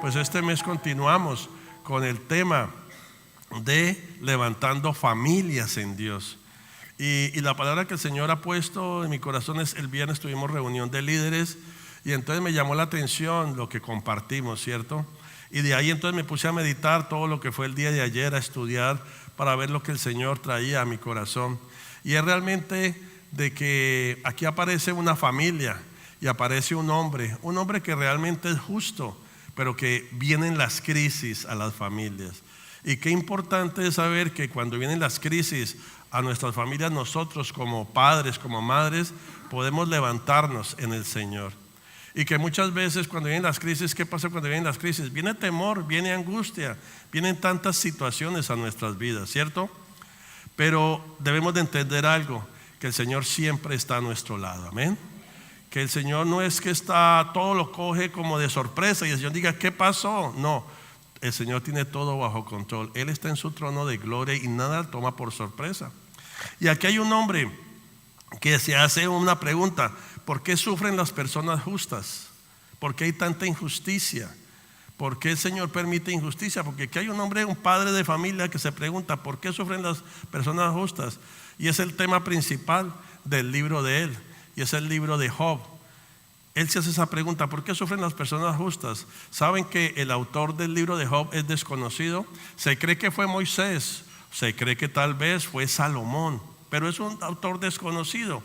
Pues este mes continuamos con el tema de levantando familias en Dios. Y la palabra que el Señor ha puesto en mi corazón es: el viernes tuvimos reunión de líderes y entonces me llamó la atención lo que compartimos, ¿cierto? Y de ahí entonces me puse a meditar todo lo que fue el día de ayer, a estudiar para ver lo que el Señor traía a mi corazón. Y es realmente de que aquí aparece una familia y aparece un hombre que realmente es justo, pero que vienen las crisis a las familias. Y qué importante es saber que cuando vienen las crisis a nuestras familias, nosotros como padres, como madres, podemos levantarnos en el Señor. Y que muchas veces cuando vienen las crisis, ¿qué pasa cuando vienen las crisis? Viene temor, viene angustia, vienen tantas situaciones a nuestras vidas, ¿cierto? Pero debemos de entender algo, que el Señor siempre está a nuestro lado, amén. Que el Señor no es que todo lo coge como de sorpresa y el Señor diga, ¿qué pasó? No, el Señor tiene todo bajo control. Él está en su trono de gloria y nada toma por sorpresa. Y aquí hay un hombre que se hace una pregunta: ¿por qué sufren las personas justas? ¿Por qué hay tanta injusticia? ¿Por qué el Señor permite injusticia? Porque aquí hay un hombre, un padre de familia, que se pregunta: ¿por qué sufren las personas justas? Y es el tema principal del libro de él, y es el libro de Job. Él se hace esa pregunta: ¿por qué sufren las personas justas? ¿Saben que el autor del libro de Job es desconocido? Se cree que fue Moisés, se cree que tal vez fue Salomón, pero es un autor desconocido.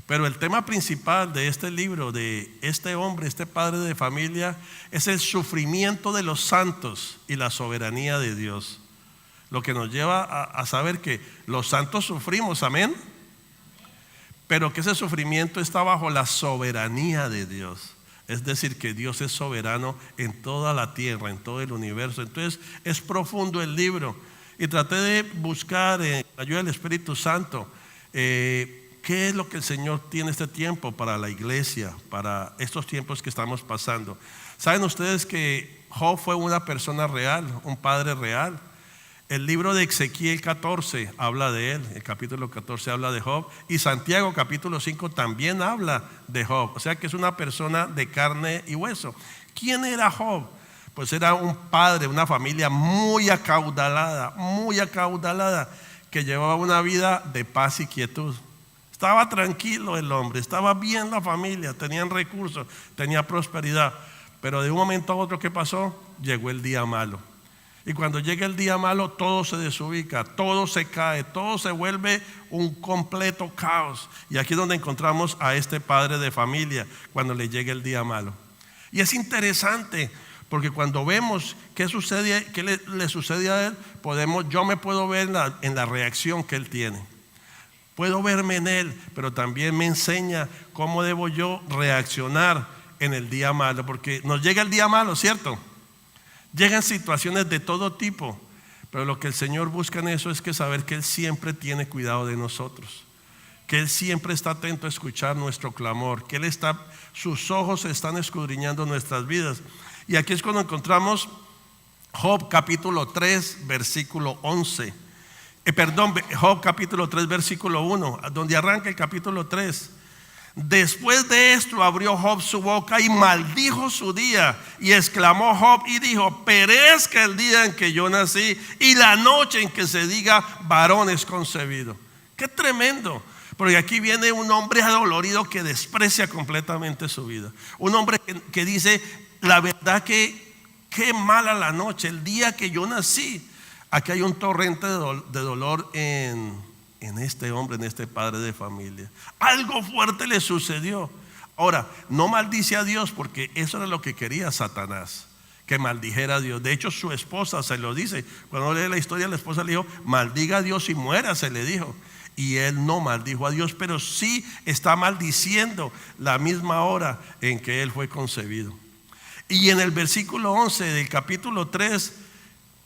Pero el tema principal de este libro, de este hombre, este padre de familia, es el sufrimiento de los santos y la soberanía de Dios. Lo que nos lleva a saber que los santos sufrimos, amén, pero que ese sufrimiento está bajo la soberanía de Dios. Es decir, que Dios es soberano en toda la tierra, en todo el universo. Entonces es profundo el libro. Y traté de buscar, en ayuda del Espíritu Santo, ¿qué es lo que el Señor tiene este tiempo para la iglesia, para estos tiempos que estamos pasando? ¿Saben ustedes que Job fue una persona real, un padre real? El libro de Ezequiel 14 habla de él, el capítulo 14 habla de Job, y Santiago capítulo 5 también habla de Job. O sea que es una persona de carne y hueso. ¿Quién era Job? Pues era un padre, una familia muy acaudalada, que llevaba una vida de paz y quietud. Estaba tranquilo el hombre, estaba bien la familia, tenían recursos, tenía prosperidad. Pero de un momento a otro, ¿qué pasó? Llegó el día malo. Y cuando llega el día malo, todo se desubica, todo se cae, todo se vuelve un completo caos. Y aquí es donde encontramos a este padre de familia cuando le llega el día malo. Y es interesante, porque cuando vemos qué sucede, qué le sucede a él, yo me puedo ver en la reacción que él tiene. Puedo verme en él, pero también me enseña cómo debo yo reaccionar en el día malo, porque nos llega el día malo, ¿cierto? Llegan situaciones de todo tipo, pero lo que el Señor busca en eso es que saber que Él siempre tiene cuidado de nosotros, que Él siempre está atento a escuchar nuestro clamor, que sus ojos están escudriñando nuestras vidas. Y aquí es cuando encontramos Job capítulo 3 versículo 11. Job capítulo 3 versículo 1, donde arranca el capítulo 3. Después de esto abrió Job su boca y maldijo su día, y exclamó Job y dijo: perezca el día en que yo nací y la noche en que se diga varón es concebido. Qué tremendo, porque aquí viene un hombre adolorido que desprecia completamente su vida. Un hombre que dice: la verdad que qué mala la noche, el día que yo nací. Aquí hay un torrente de dolor en este hombre, en este padre de familia. Algo fuerte le sucedió. Ahora, no maldice a Dios, porque eso era lo que quería Satanás, que maldijera a Dios. De hecho, su esposa se lo dice. Cuando lee la historia, la esposa le dijo: maldiga a Dios y muera, se le dijo. Y él no maldijo a Dios, pero sí está maldiciendo la misma hora en que él fue concebido. Y en el versículo 11 del capítulo 3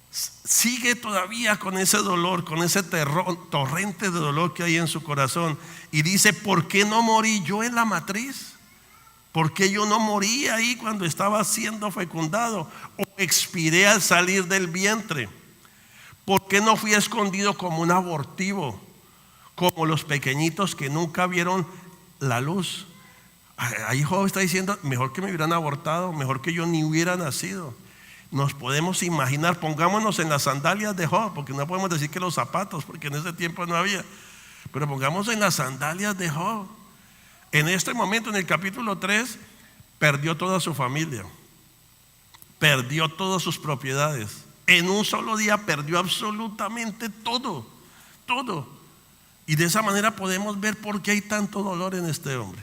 sigue todavía con ese dolor, con ese torrente de dolor que hay en su corazón, y dice: ¿por qué no morí yo en la matriz? ¿Por qué yo no morí ahí cuando estaba siendo fecundado? ¿O expiré al salir del vientre? ¿Por qué no fui escondido como un abortivo, como los pequeñitos que nunca vieron la luz? Ahí Job está diciendo: mejor que me hubieran abortado, mejor que yo ni hubiera nacido. Nos podemos imaginar, pongámonos en las sandalias de Job, porque no podemos decir que los zapatos, porque en ese tiempo no había, pero pongamos en las sandalias de Job. En este momento, en el capítulo 3, perdió toda su familia, perdió todas sus propiedades. En un solo día perdió absolutamente todo, todo. Y de esa manera podemos ver por qué hay tanto dolor en este hombre.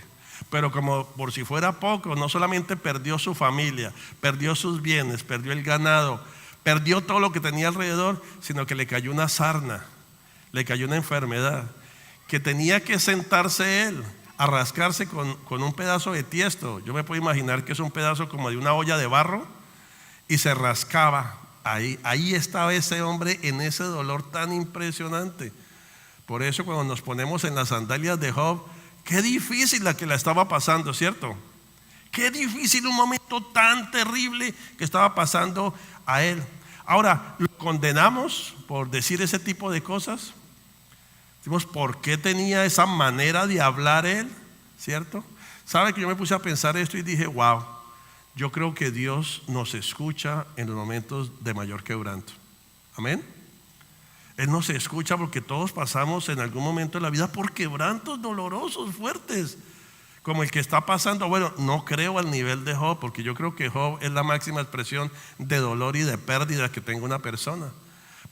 Pero como por si fuera poco, no solamente perdió su familia, perdió sus bienes, perdió el ganado, perdió todo lo que tenía alrededor, sino que le cayó una sarna, le cayó una enfermedad, que tenía que sentarse él a rascarse con un pedazo de tiesto. Yo me puedo imaginar que es un pedazo como de una olla de barro, y se rascaba ahí estaba ese hombre en ese dolor tan impresionante. Por eso cuando nos ponemos en las sandalias de Job, qué difícil la que la estaba pasando, ¿cierto? Qué difícil, un momento tan terrible que estaba pasando a él. Ahora, ¿lo condenamos por decir ese tipo de cosas? Decimos, ¿por qué tenía esa manera de hablar él? ¿Cierto? ¿Sabe que yo me puse a pensar esto y dije, wow, yo creo que Dios nos escucha en los momentos de mayor quebranto? Amén. Él nos escucha porque todos pasamos en algún momento de la vida por quebrantos dolorosos, fuertes, como el que está pasando. Bueno, no creo al nivel de Job, porque yo creo que Job es la máxima expresión de dolor y de pérdida que tenga una persona.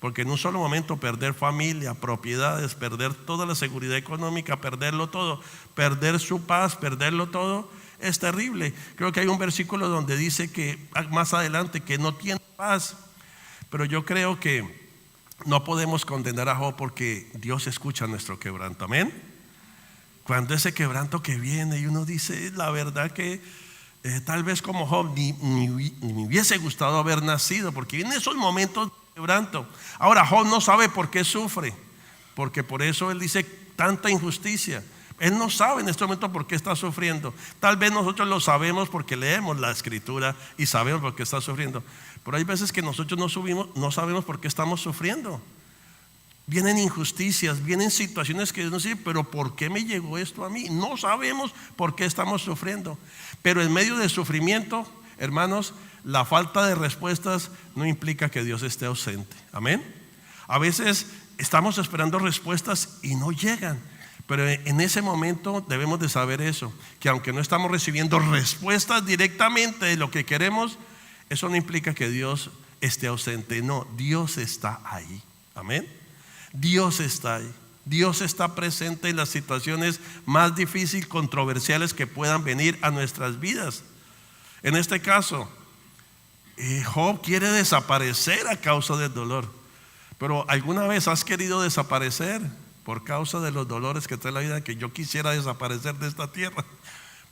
Porque en un solo momento perder familia, propiedades, perder toda la seguridad económica, perderlo todo, perder su paz, perderlo todo, es terrible. Creo que hay un versículo donde dice que más adelante que no tiene paz. Pero yo creo que no podemos condenar a Job porque Dios escucha nuestro quebranto. Amén. Cuando ese quebranto que viene y uno dice, la verdad que tal vez como Job ni me hubiese gustado haber nacido, porque vienen esos momentos de quebranto. Ahora Job no sabe por qué sufre, porque por eso él dice tanta injusticia. Él no sabe en este momento por qué está sufriendo. Tal vez nosotros lo sabemos porque leemos la escritura y sabemos por qué está sufriendo. Pero hay veces que nosotros no sabemos por qué estamos sufriendo. Vienen injusticias, vienen situaciones que nos dicen, pero ¿por qué me llegó esto a mí? No sabemos por qué estamos sufriendo. Pero en medio del sufrimiento, hermanos, la falta de respuestas no implica que Dios esté ausente. Amén. A veces estamos esperando respuestas y no llegan. Pero en ese momento debemos de saber eso, que aunque no estamos recibiendo respuestas directamente de lo que queremos, eso no implica que Dios esté ausente. No, Dios está ahí. Amén. Dios está ahí. Dios está presente en las situaciones más difíciles, controversiales que puedan venir a nuestras vidas. En este caso, Job quiere desaparecer a causa del dolor. Pero ¿alguna vez has querido desaparecer por causa de los dolores que trae la vida? Que yo quisiera desaparecer de esta tierra.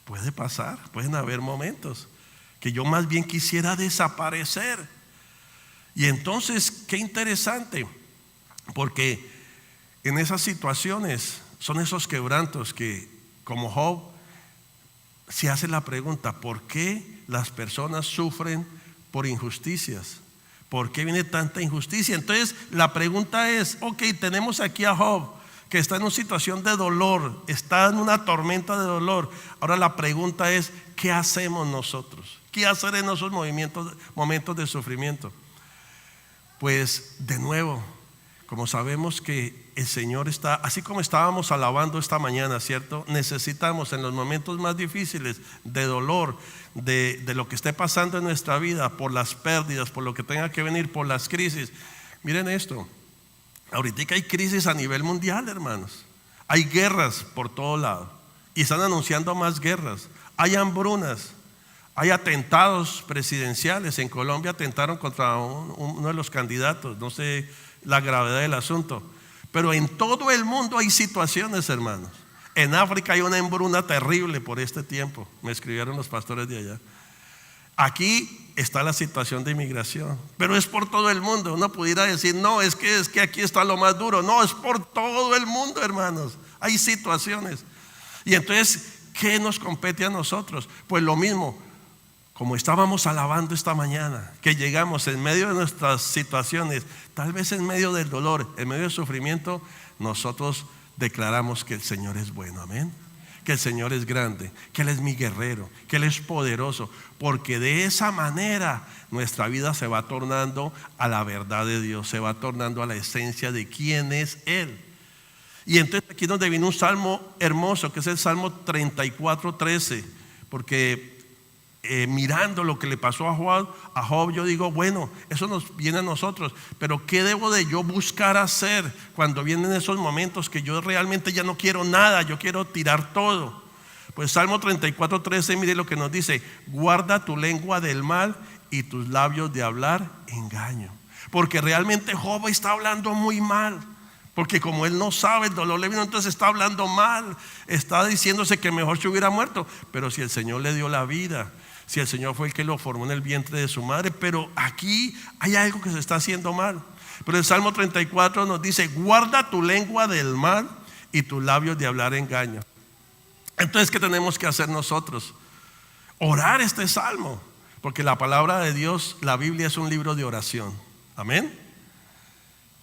Puede pasar, pueden haber momentos que yo más bien quisiera desaparecer. Y entonces, qué interesante, porque en esas situaciones son esos quebrantos que, como Job, se hace la pregunta, ¿por qué las personas sufren por injusticias? ¿Por qué viene tanta injusticia? Entonces la pregunta es, ok, tenemos aquí a Job que está en una situación de dolor, está en una tormenta de dolor. Ahora la pregunta es, ¿qué hacemos nosotros? ¿Qué hacer en esos momentos de sufrimiento? Pues de nuevo, como sabemos que el Señor está, así como estábamos alabando esta mañana, ¿cierto? Necesitamos en los momentos más difíciles de dolor, de lo que esté pasando en nuestra vida, por las pérdidas, por lo que tenga que venir, por las crisis. Miren esto, ahorita hay crisis a nivel mundial, hermanos. Hay guerras por todo lado y están anunciando más guerras. Hay hambrunas, hay atentados presidenciales. En Colombia atentaron contra uno de los candidatos, no sé la gravedad del asunto, pero en todo el mundo hay situaciones, hermanos. En África hay una hambruna terrible por este tiempo, me escribieron los pastores de allá. Aquí está la situación de inmigración, pero es por todo el mundo. Uno pudiera decir, no, es que aquí está lo más duro. No, es por todo el mundo, hermanos. Hay situaciones. Y entonces, ¿qué nos compete a nosotros? Pues lo mismo, como estábamos alabando esta mañana, que llegamos en medio de nuestras situaciones, tal vez en medio del dolor, en medio del sufrimiento, nosotros declaramos que el Señor es bueno. Amén. que el Señor es grande, que Él es mi guerrero, que Él es poderoso, porque de esa manera nuestra vida se va tornando a la verdad de Dios, se va tornando a la esencia de quién es Él. Y entonces aquí es donde viene un salmo hermoso, que es el Salmo 34:13, porque mirando lo que le pasó a Job, yo digo, bueno, eso nos viene a nosotros, pero ¿qué debo de yo buscar hacer cuando vienen esos momentos que yo realmente ya no quiero nada, yo quiero tirar todo? Pues Salmo 34:13, mire lo que nos dice: guarda tu lengua del mal y tus labios de hablar engaño. Porque realmente Job está hablando muy mal, porque como él no sabe, el dolor le vino, entonces está hablando mal, está diciéndose que mejor se hubiera muerto. Pero si el Señor le dio la vida, si el Señor fue el que lo formó en el vientre de su madre, pero aquí hay algo que se está haciendo mal. Pero el Salmo 34 nos dice: guarda tu lengua del mal y tus labios de hablar engaño. Entonces, ¿qué tenemos que hacer nosotros? Orar este salmo, porque la palabra de Dios, la Biblia, es un libro de oración. Amén.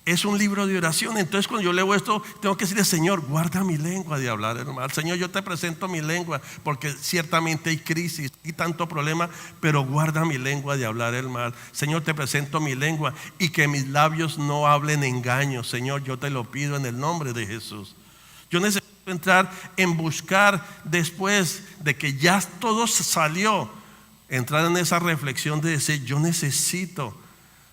Es un libro de oración. Entonces cuando yo leo esto, tengo que decirle: Señor, guarda mi lengua de hablar mal. Señor, yo te presento mi lengua, porque ciertamente hay crisis y tanto problema, pero guarda mi lengua de hablar el mal. Señor, te presento mi lengua, y que mis labios no hablen engaño. Señor, yo te lo pido en el nombre de Jesús. Yo necesito entrar en buscar, después de que ya todo salió, entrar en esa reflexión de decir: yo necesito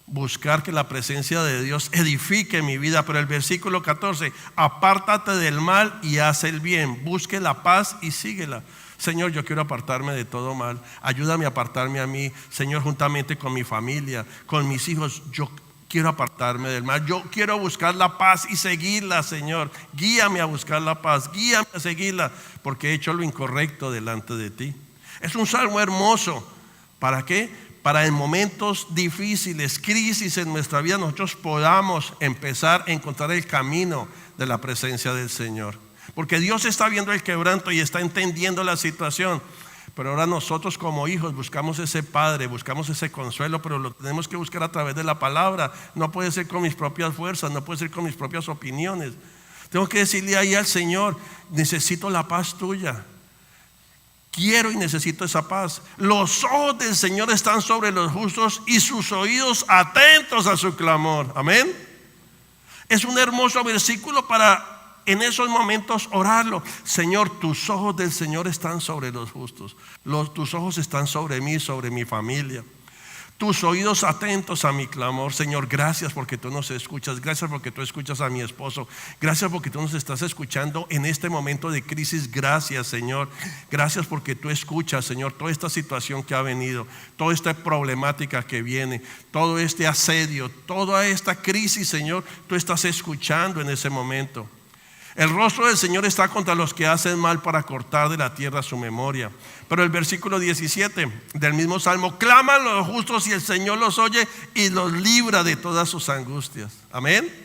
buscar que la presencia de Dios edifique mi vida. Pero el versículo 14: apártate del mal y haz el bien, busque la paz y síguela. Señor, yo quiero apartarme de todo mal. Ayúdame a apartarme a mí, Señor, juntamente con mi familia, con mis hijos. Yo quiero apartarme del mal. Yo quiero buscar la paz y seguirla, Señor. Guíame a buscar la paz, guíame a seguirla, porque he hecho lo incorrecto delante de ti. Es un salmo hermoso. ¿Para qué? Para en momentos difíciles, crisis en nuestra vida, nosotros podamos empezar a encontrar el camino de la presencia del Señor. Porque Dios está viendo el quebranto y está entendiendo la situación. Pero ahora nosotros como hijos buscamos ese Padre, buscamos ese consuelo, pero lo tenemos que buscar a través de la palabra. No puede ser con mis propias fuerzas, no puede ser con mis propias opiniones. Tengo que decirle ahí al Señor: necesito la paz tuya. Quiero y necesito esa paz. Los ojos del Señor están sobre los justos y sus oídos atentos a su clamor. Amén. Es un hermoso versículo para en esos momentos orarlo. Señor, tus ojos del Señor están sobre los justos. Tus ojos están sobre mí, sobre mi familia. Tus oídos atentos a mi clamor. Señor, gracias porque tú nos escuchas. Gracias porque tú escuchas a mi esposo. Gracias porque tú nos estás escuchando en este momento de crisis. Gracias, Señor. Gracias porque tú escuchas, Señor, toda esta situación que ha venido, toda esta problemática que viene, todo este asedio, toda esta crisis, Señor, tú estás escuchando en ese momento. El rostro del Señor está contra los que hacen mal, para cortar de la tierra su memoria. Pero el versículo 17 del mismo salmo: claman los justos y el Señor los oye y los libra de todas sus angustias. Amén.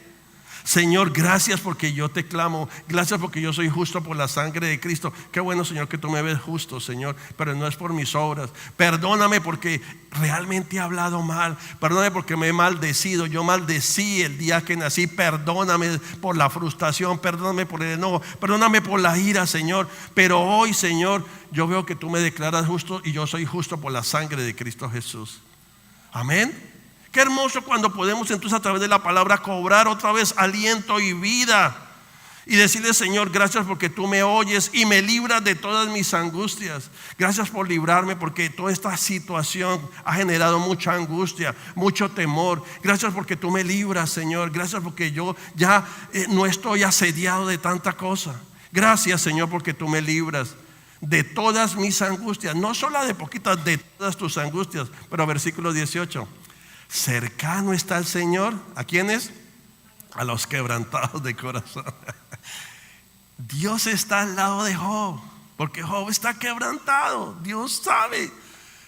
Señor, gracias porque yo te clamo. Gracias porque yo soy justo por la sangre de Cristo. Qué bueno, Señor, que tú me ves justo, Señor, pero no es por mis obras. Perdóname porque realmente he hablado mal. Perdóname porque me he maldecido. Yo maldecí el día que nací. Perdóname por la frustración. Perdóname por el enojo. Perdóname por la ira, Señor. Pero hoy, Señor, yo veo que tú me declaras justo, y yo soy justo por la sangre de Cristo Jesús. Amén. Qué hermoso cuando podemos entonces a través de la palabra cobrar otra vez aliento y vida, y decirle: Señor, gracias porque tú me oyes y me libras de todas mis angustias. Gracias por librarme, porque toda esta situación ha generado mucha angustia, mucho temor. Gracias porque tú me libras, Señor. Gracias porque yo ya no estoy asediado de tanta cosa. Gracias, Señor, porque tú me libras de todas mis angustias. No solo de poquitas, de todas tus angustias. Pero versículo 18: cercano está el Señor. ¿A quiénes? A los quebrantados de corazón. Dios está al lado de Job, porque Job está quebrantado. Dios sabe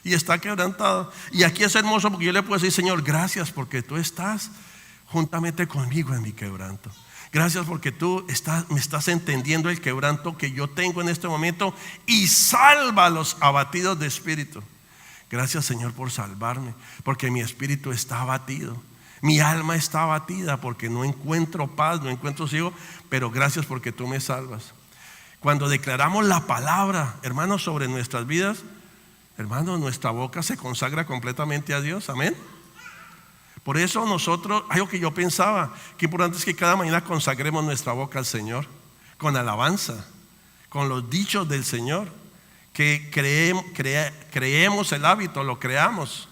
y está quebrantado. Y aquí es hermoso porque yo le puedo decir: Señor, gracias porque tú estás juntamente conmigo en mi quebranto. Gracias porque tú me estás entendiendo el quebranto que yo tengo en este momento, y salva a los abatidos de espíritu. Gracias, Señor, por salvarme, porque mi espíritu está abatido, mi alma está abatida, porque no encuentro paz, no encuentro ciego. Pero gracias porque tú me salvas. Cuando declaramos la palabra, hermanos, sobre nuestras vidas, hermanos, nuestra boca se consagra completamente a Dios. Amén. Por eso nosotros, algo que yo pensaba, que importante es que cada mañana consagremos nuestra boca al Señor, con alabanza, con los dichos del Señor, que creemos el hábito, lo creamos.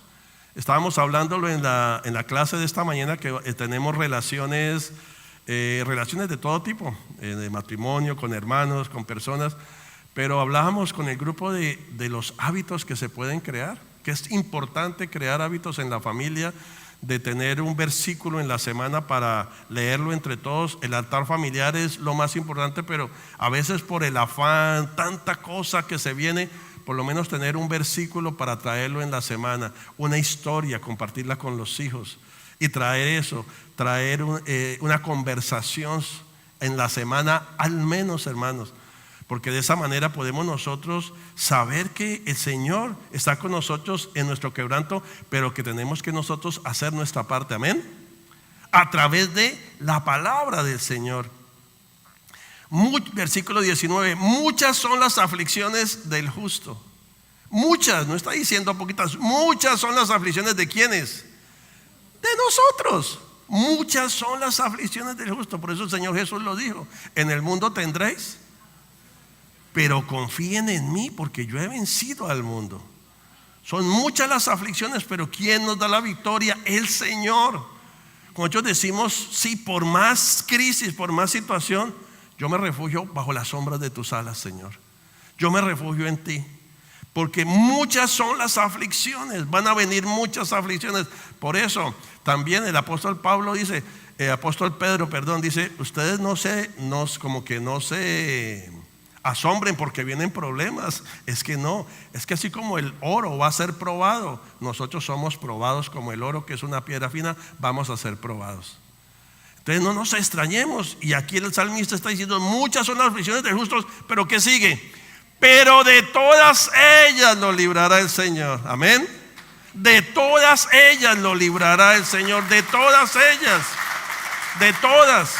Estábamos hablándolo en la clase de esta mañana, que tenemos relaciones de todo tipo, de matrimonio, con hermanos, con personas, pero hablábamos con el grupo de los hábitos que se pueden crear, que es importante crear hábitos en la familia, de tener un versículo en la semana para leerlo entre todos. El altar familiar es lo más importante, pero a veces por el afán, tanta cosa que se viene, por lo menos tener un versículo para traerlo en la semana, una historia, compartirla con los hijos y traer una conversación en la semana al menos, hermanos, porque de esa manera podemos nosotros saber que el Señor está con nosotros en nuestro quebranto, pero que tenemos que nosotros hacer nuestra parte, amén, a través de la palabra del Señor. Versículo 19, muchas son las aflicciones del justo. Muchas, no está diciendo poquitas, muchas son las aflicciones de ¿quiénes? De nosotros. Muchas son las aflicciones del justo. Por eso el Señor Jesús lo dijo: en el mundo tendréis, pero confíen en mí, porque yo he vencido al mundo. Son muchas las aflicciones, pero ¿quién nos da la victoria? El Señor. Como nosotros decimos, sí, por más crisis, por más situación, yo me refugio bajo las sombras de tus alas, Señor. Yo me refugio en ti, porque muchas son las aflicciones. Van a venir muchas aflicciones. Por eso también el apóstol Pedro dice, ustedes no se asombren porque vienen problemas. Es que así como el oro va a ser probado, nosotros somos probados como el oro, que es una piedra fina, vamos a ser probados. Entonces no nos extrañemos. Y aquí el salmista está diciendo: muchas son las aflicciones de justos, pero ¿qué sigue? Pero de todas ellas lo librará el Señor. Amén. De todas ellas lo librará el Señor. De todas ellas. De todas.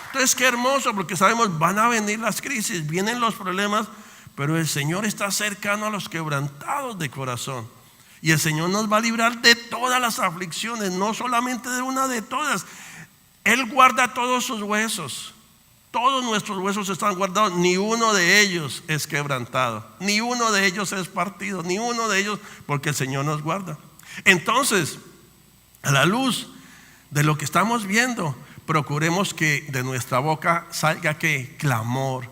Entonces qué hermoso, porque sabemos, van a venir las crisis, vienen los problemas, pero el Señor está cercano a los quebrantados de corazón. Y el Señor nos va a librar de todas las aflicciones, no solamente de una, de todas. Él guarda todos sus huesos. Todos nuestros huesos están guardados, ni uno de ellos es quebrantado, ni uno de ellos es partido, ni uno de ellos, porque el Señor nos guarda. Entonces, a la luz de lo que estamos viendo, procuremos que de nuestra boca salga ¿qué? Clamor,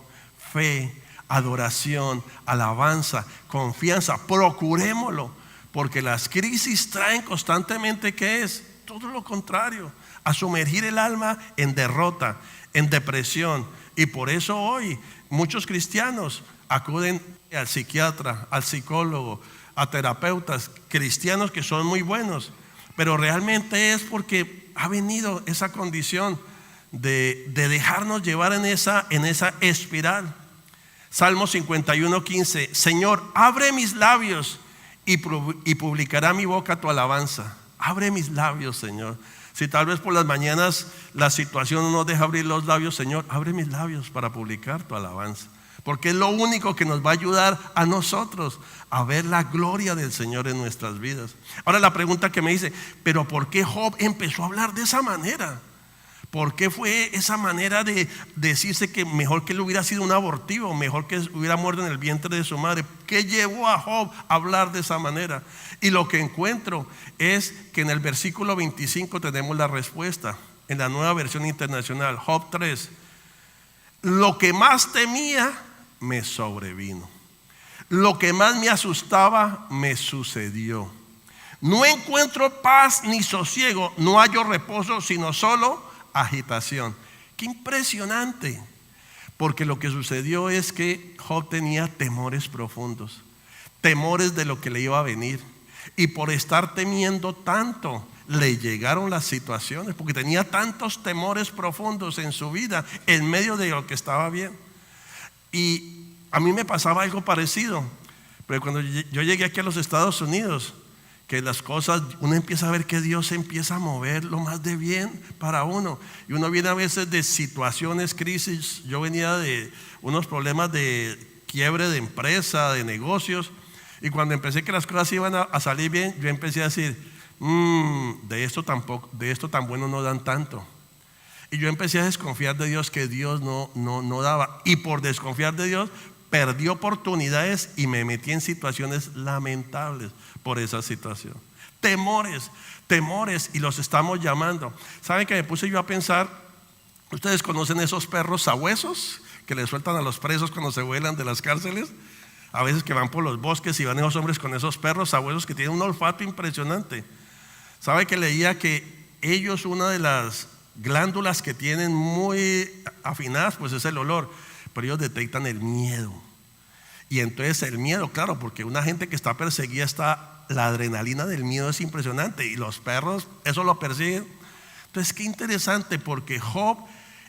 fe, adoración, alabanza, confianza. Procurémoslo, porque las crisis traen constantemente ¿qué es? Todo lo contrario, a sumergir el alma en derrota, en depresión. Y por eso hoy muchos cristianos acuden al psiquiatra, al psicólogo, a terapeutas cristianos que son muy buenos, pero realmente es porque ha venido esa condición de dejarnos llevar en esa espiral. Salmo 51:15: Señor, abre mis labios y publicará mi boca tu alabanza. Abre mis labios, Señor. Si tal vez por las mañanas la situación no nos deja abrir los labios, Señor, abre mis labios para publicar tu alabanza, porque es lo único que nos va a ayudar a nosotros a ver la gloria del Señor en nuestras vidas. Ahora la pregunta que me dice: pero ¿por qué Job empezó a hablar de esa manera? ¿Por qué fue esa manera de decirse que mejor que él hubiera sido un abortivo, mejor que hubiera muerto en el vientre de su madre? ¿Qué llevó a Job a hablar de esa manera? Y lo que encuentro es que en el versículo 25 tenemos la respuesta, en la Nueva Versión Internacional, Job 3: lo que más temía me sobrevino, lo que más me asustaba me sucedió. No encuentro paz ni sosiego, no hallo reposo, sino solo agitación. Qué impresionante, porque lo que sucedió es que Job tenía temores profundos, temores de lo que le iba a venir, y por estar temiendo tanto le llegaron las situaciones, porque tenía tantos temores profundos en su vida en medio de lo que estaba bien. Y a mí me pasaba algo parecido, pero cuando yo llegué aquí a los Estados Unidos, que las cosas, uno empieza a ver que Dios empieza a mover lo más de bien para uno. Y uno viene a veces de situaciones, crisis. Yo venía de unos problemas de quiebre de empresa, de negocios. Y cuando empecé que las cosas iban a salir bien, yo empecé a decir, de esto tan bueno no dan tanto. Y yo empecé a desconfiar de Dios, que Dios no daba. Y por desconfiar de Dios, perdí oportunidades y me metí en situaciones lamentables por esa situación. Temores, y los estamos llamando. ¿Saben que me puse yo a pensar? ¿Ustedes conocen esos perros sabuesos que le sueltan a los presos cuando se vuelan de las cárceles? A veces que van por los bosques y van esos hombres con esos perros sabuesos que tienen un olfato impresionante. ¿Sabe que leía que ellos, una de las glándulas que tienen muy afinadas, pues es el olor, pero ellos detectan el miedo? Y entonces el miedo, claro, porque una gente que está perseguida, la adrenalina del miedo es impresionante, y los perros eso lo persiguen. Entonces qué interesante, porque Job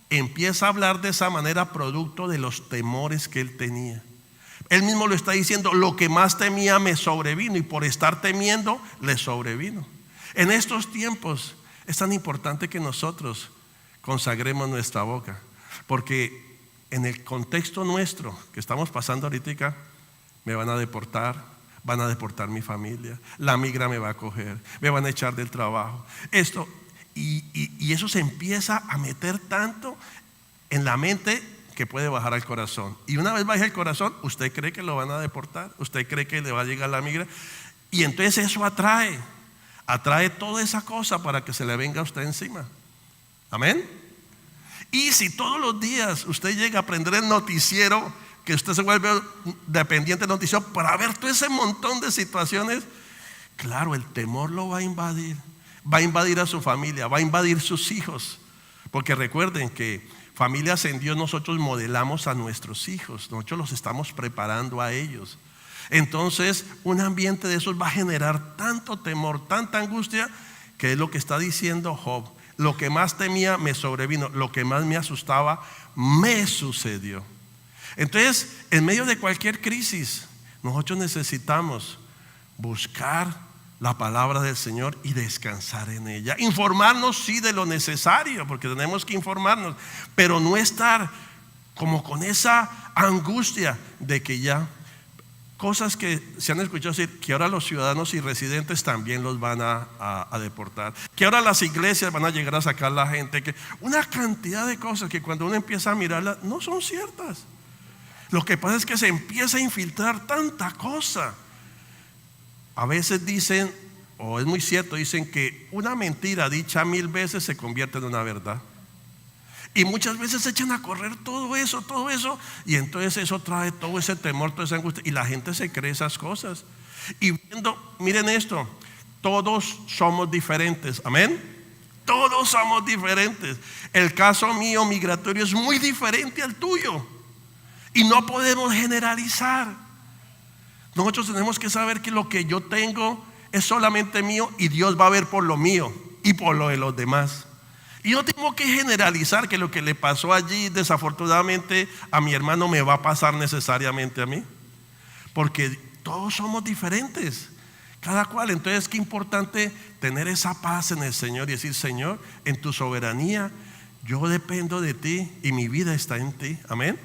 empieza a hablar de esa manera producto de los temores que él tenía. Él mismo lo está diciendo, lo que más temía me sobrevino, y por estar temiendo le sobrevino. En estos tiempos es tan importante que nosotros consagremos nuestra boca, porque en el contexto nuestro que estamos pasando ahorita, me van a deportar mi familia, la migra me va a coger, me van a echar del trabajo. Esto y eso se empieza a meter tanto en la mente que puede bajar al corazón. Y una vez baja el corazón, usted cree que lo van a deportar, usted cree que le va a llegar la migra, y entonces eso atrae toda esa cosa para que se le venga a usted encima. Amén. Y si todos los días usted llega a aprender el noticiero, que usted se vuelve dependiente del noticiero para ver todo ese montón de situaciones, claro, el temor lo va a invadir a su familia, va a invadir sus hijos. Porque recuerden que familias en Dios nosotros modelamos a nuestros hijos, nosotros los estamos preparando a ellos. Entonces un ambiente de esos va a generar tanto temor, tanta angustia, que es lo que está diciendo Job. Lo que más temía me sobrevino, lo que más me asustaba me sucedió. Entonces, en medio de cualquier crisis, nosotros necesitamos buscar la palabra del Señor y descansar en ella. Informarnos sí de lo necesario, porque tenemos que informarnos, pero no estar como con esa angustia de que ya cosas que se han escuchado decir, que ahora los ciudadanos y residentes también los van a deportar, que ahora las iglesias van a llegar a sacar la gente, que una cantidad de cosas que cuando uno empieza a mirarlas no son ciertas. Lo que pasa es que se empieza a infiltrar tanta cosa. A veces dicen, o es muy cierto, dicen que una mentira dicha 1000 veces se convierte en una verdad. Y muchas veces se echan a correr todo eso, y entonces eso trae todo ese temor, toda esa angustia, y la gente se cree esas cosas. Y miren esto, todos somos diferentes, amén. Todos somos diferentes. El caso mío migratorio es muy diferente al tuyo, y no podemos generalizar. Nosotros tenemos que saber que lo que yo tengo es solamente mío, y Dios va a ver por lo mío y por lo de los demás. Y yo tengo que generalizar que lo que le pasó allí desafortunadamente a mi hermano me va a pasar necesariamente a mí, porque todos somos diferentes, cada cual. Entonces qué importante tener esa paz en el Señor y decir, Señor, en tu soberanía yo dependo de ti y mi vida está en ti, amén.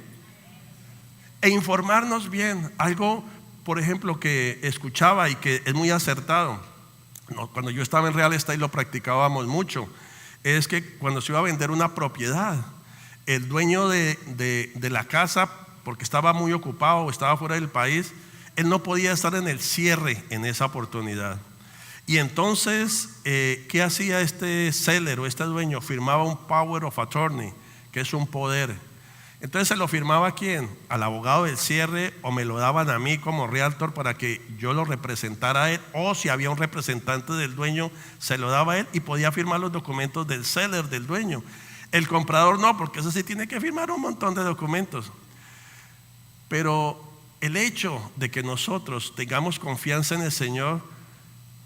E informarnos bien. Algo, por ejemplo, que escuchaba y que es muy acertado, cuando yo estaba en Real Estate lo practicábamos mucho, es que cuando se iba a vender una propiedad, el dueño de la casa, porque estaba muy ocupado o estaba fuera del país, él no podía estar en el cierre en esa oportunidad. Y entonces, ¿qué hacía este seller o este dueño? Firmaba un power of attorney, que es un poder. Entonces se lo firmaba ¿a quién? Al abogado del cierre, o me lo daban a mí como realtor para que yo lo representara a él, o si había un representante del dueño se lo daba a él y podía firmar los documentos del seller, del dueño. El comprador no, porque ese sí tiene que firmar un montón de documentos. Pero el hecho de que nosotros tengamos confianza en el Señor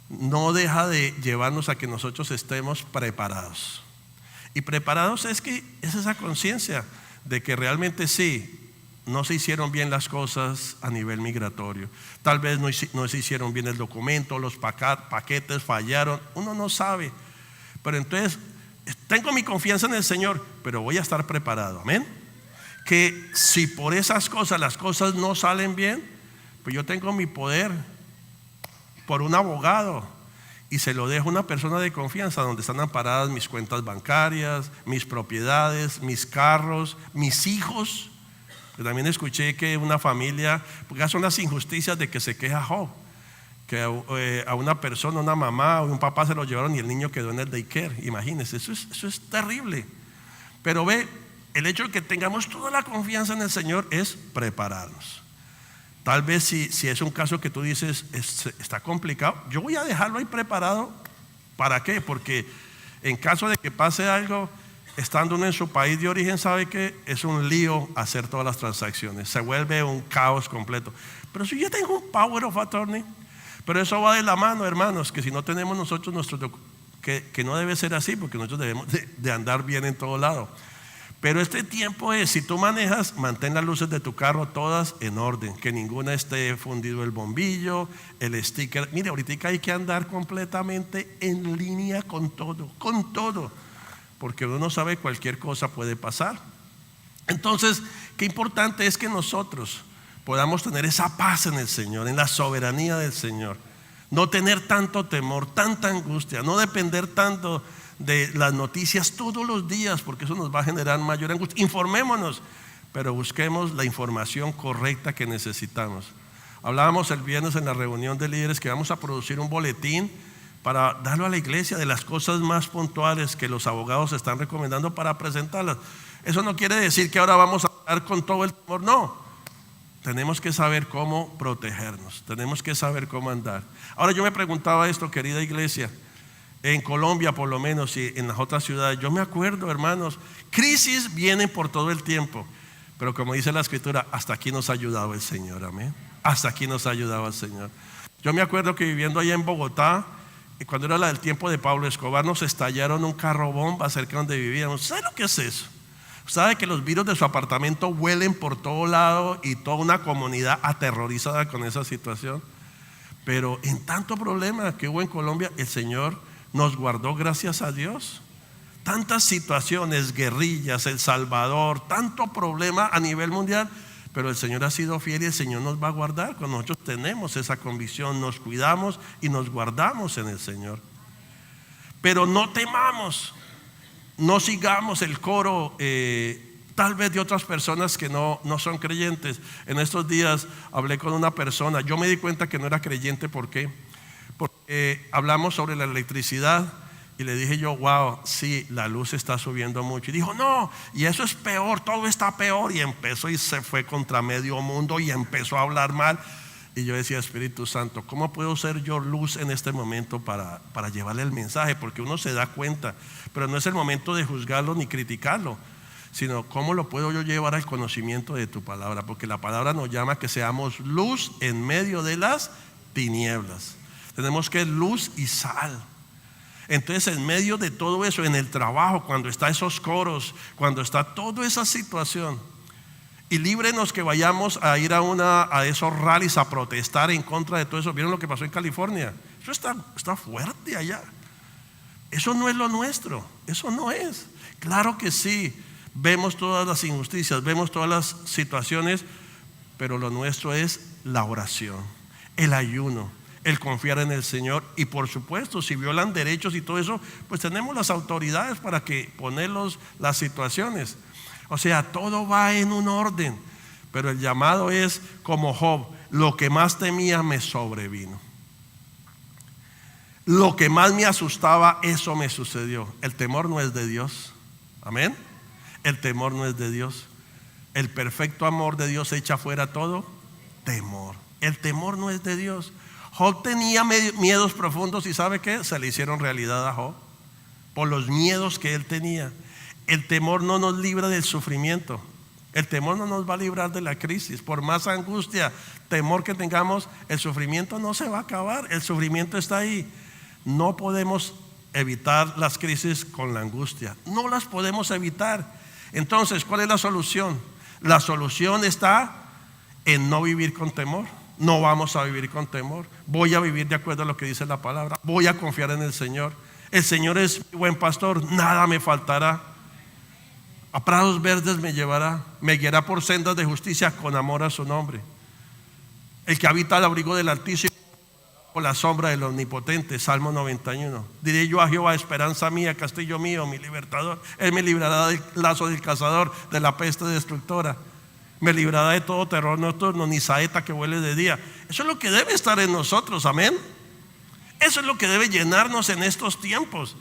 no deja de llevarnos a que nosotros estemos preparados. Y preparados es esa conciencia de que realmente sí, no se hicieron bien las cosas a nivel migratorio. Tal vez no se hicieron bien el documento, los paquetes fallaron. Uno no sabe. Pero entonces, tengo mi confianza en el Señor, pero voy a estar preparado. Amén. Que si por esas cosas las cosas no salen bien, pues yo tengo mi poder por un abogado y se lo dejo a una persona de confianza donde están amparadas mis cuentas bancarias, mis propiedades, mis carros, mis hijos. Yo también escuché que una familia, porque son las injusticias de que se queja Job, que a una persona, una mamá o un papá se lo llevaron y el niño quedó en el daycare. Imagínense, eso es terrible. Pero ve, el hecho de que tengamos toda la confianza en el Señor es prepararnos. Tal vez si es un caso que tú dices está complicado, yo voy a dejarlo ahí preparado. ¿Para qué? Porque en caso de que pase algo, estando uno en su país de origen, sabe que es un lío hacer todas las transacciones, se vuelve un caos completo. Pero si yo tengo un power of attorney, pero eso va de la mano, hermanos, que si no tenemos nosotros que no debe ser así, porque nosotros debemos de andar bien en todo lado. Pero este tiempo es, si tú manejas, mantén las luces de tu carro todas en orden, que ninguna esté fundido el bombillo, el sticker. Mire, ahorita hay que andar completamente en línea con todo, porque uno no sabe, cualquier cosa puede pasar. Entonces, qué importante es que nosotros podamos tener esa paz en el Señor, en la soberanía del Señor. No tener tanto temor, tanta angustia, no depender tanto de las noticias todos los días, porque eso nos va a generar mayor angustia. Informémonos, pero busquemos la información correcta que necesitamos. Hablábamos el viernes en la reunión de líderes que vamos a producir un boletín para darlo a la iglesia de las cosas más puntuales que los abogados están recomendando para presentarlas. Eso no quiere decir que ahora vamos a hablar con todo el temor, no. Tenemos que saber cómo protegernos, tenemos que saber cómo andar. Ahora yo me preguntaba esto, querida iglesia, en Colombia por lo menos y en las otras ciudades, yo me acuerdo, hermanos, crisis vienen por todo el tiempo, pero como dice la escritura, hasta aquí nos ha ayudado el Señor, amén. Hasta aquí nos ha ayudado el Señor. Yo me acuerdo que viviendo allá en Bogotá, cuando era el tiempo de Pablo Escobar, nos estallaron un carro bomba cerca de donde vivíamos. ¿Sabe lo que es eso? ¿Sabe que los virus de su apartamento huelen por todo lado y toda una comunidad aterrorizada con esa situación? Pero en tanto problema que hubo en Colombia, el Señor nos guardó, gracias a Dios. Tantas situaciones, guerrillas, El Salvador, tanto problema a nivel mundial, pero el Señor ha sido fiel y el Señor nos va a guardar. Cuando nosotros tenemos esa convicción, nos cuidamos y nos guardamos en el Señor. Pero no temamos, no sigamos el coro tal vez de otras personas que no son creyentes. En estos días hablé con una persona, yo me di cuenta que no era creyente. ¿Por qué? Porque hablamos sobre la electricidad y le dije yo, wow, sí, la luz está subiendo mucho. Y dijo, no, y eso es peor, todo está peor. Y empezó y se fue contra medio mundo y empezó a hablar mal. Y yo decía, Espíritu Santo, ¿cómo puedo ser yo luz en este momento para llevarle el mensaje? Porque uno se da cuenta, pero no es el momento de juzgarlo ni criticarlo, sino cómo lo puedo yo llevar al conocimiento de tu palabra, porque la palabra nos llama a que seamos luz en medio de las tinieblas. Tenemos que ser luz y sal. Entonces, en medio de todo eso, en el trabajo, cuando está esos coros, cuando está toda esa situación, y líbrenos que vayamos a ir a esos rallies a protestar en contra de todo eso. ¿Vieron lo que pasó en California? Eso está fuerte allá. Eso no es lo nuestro, eso no es. Claro que sí, vemos todas las injusticias, vemos todas las situaciones, pero lo nuestro es la oración, el ayuno, el confiar en el Señor. Y por supuesto, si violan derechos y todo eso, pues tenemos las autoridades para que ponerlos las situaciones. O sea, todo va en un orden, pero el llamado es como Job: lo que más temía me sobrevino, lo que más me asustaba, eso me sucedió. El temor no es de Dios, amén. El temor no es de Dios. El perfecto amor de Dios echa fuera todo temor. El temor no es de Dios. Job tenía miedos profundos, y ¿sabe qué? Se le hicieron realidad a Job por los miedos que él tenía. El temor no nos libra del sufrimiento. El temor no nos va a librar de la crisis. Por más angustia, temor que tengamos, el sufrimiento no se va a acabar. El sufrimiento está ahí. No podemos evitar las crisis con la angustia. No las podemos evitar. Entonces, ¿cuál es la solución? La solución está en no vivir con temor. No vamos a vivir con temor. Voy a vivir de acuerdo a lo que dice la palabra. Voy a confiar en el Señor. El Señor es mi buen pastor, nada me faltará. A prados verdes me llevará, me guiará por sendas de justicia con amor a su nombre. El que habita al abrigo del Altísimo, por la sombra del Omnipotente. Salmo 91. Diré yo a Jehová, esperanza mía, castillo mío, mi libertador. Él me librará del lazo del cazador, de la peste destructora. Me librará de todo terror nocturno, ni saeta que vuele de día. Eso es lo que debe estar en nosotros, amén. Eso es lo que debe llenarnos en estos tiempos,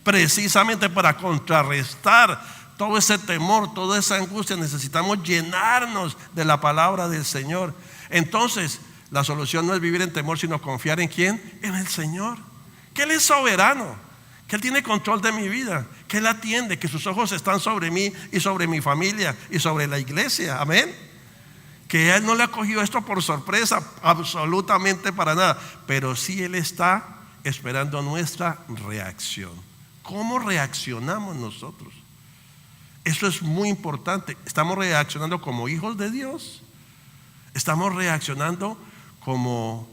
precisamente para contrarrestar todo ese temor, toda esa angustia. Necesitamos llenarnos de la palabra del Señor. Entonces, la solución no es vivir en temor, sino confiar en ¿quién? En el Señor, que Él es soberano, que Él tiene control de mi vida, que Él atiende, que sus ojos están sobre mí y sobre mi familia y sobre la iglesia, amén. Que Él no le ha cogido esto por sorpresa, absolutamente para nada, pero sí Él está esperando nuestra reacción. ¿Cómo reaccionamos nosotros? Eso es muy importante. ¿Estamos reaccionando como hijos de Dios? ¿Estamos reaccionando como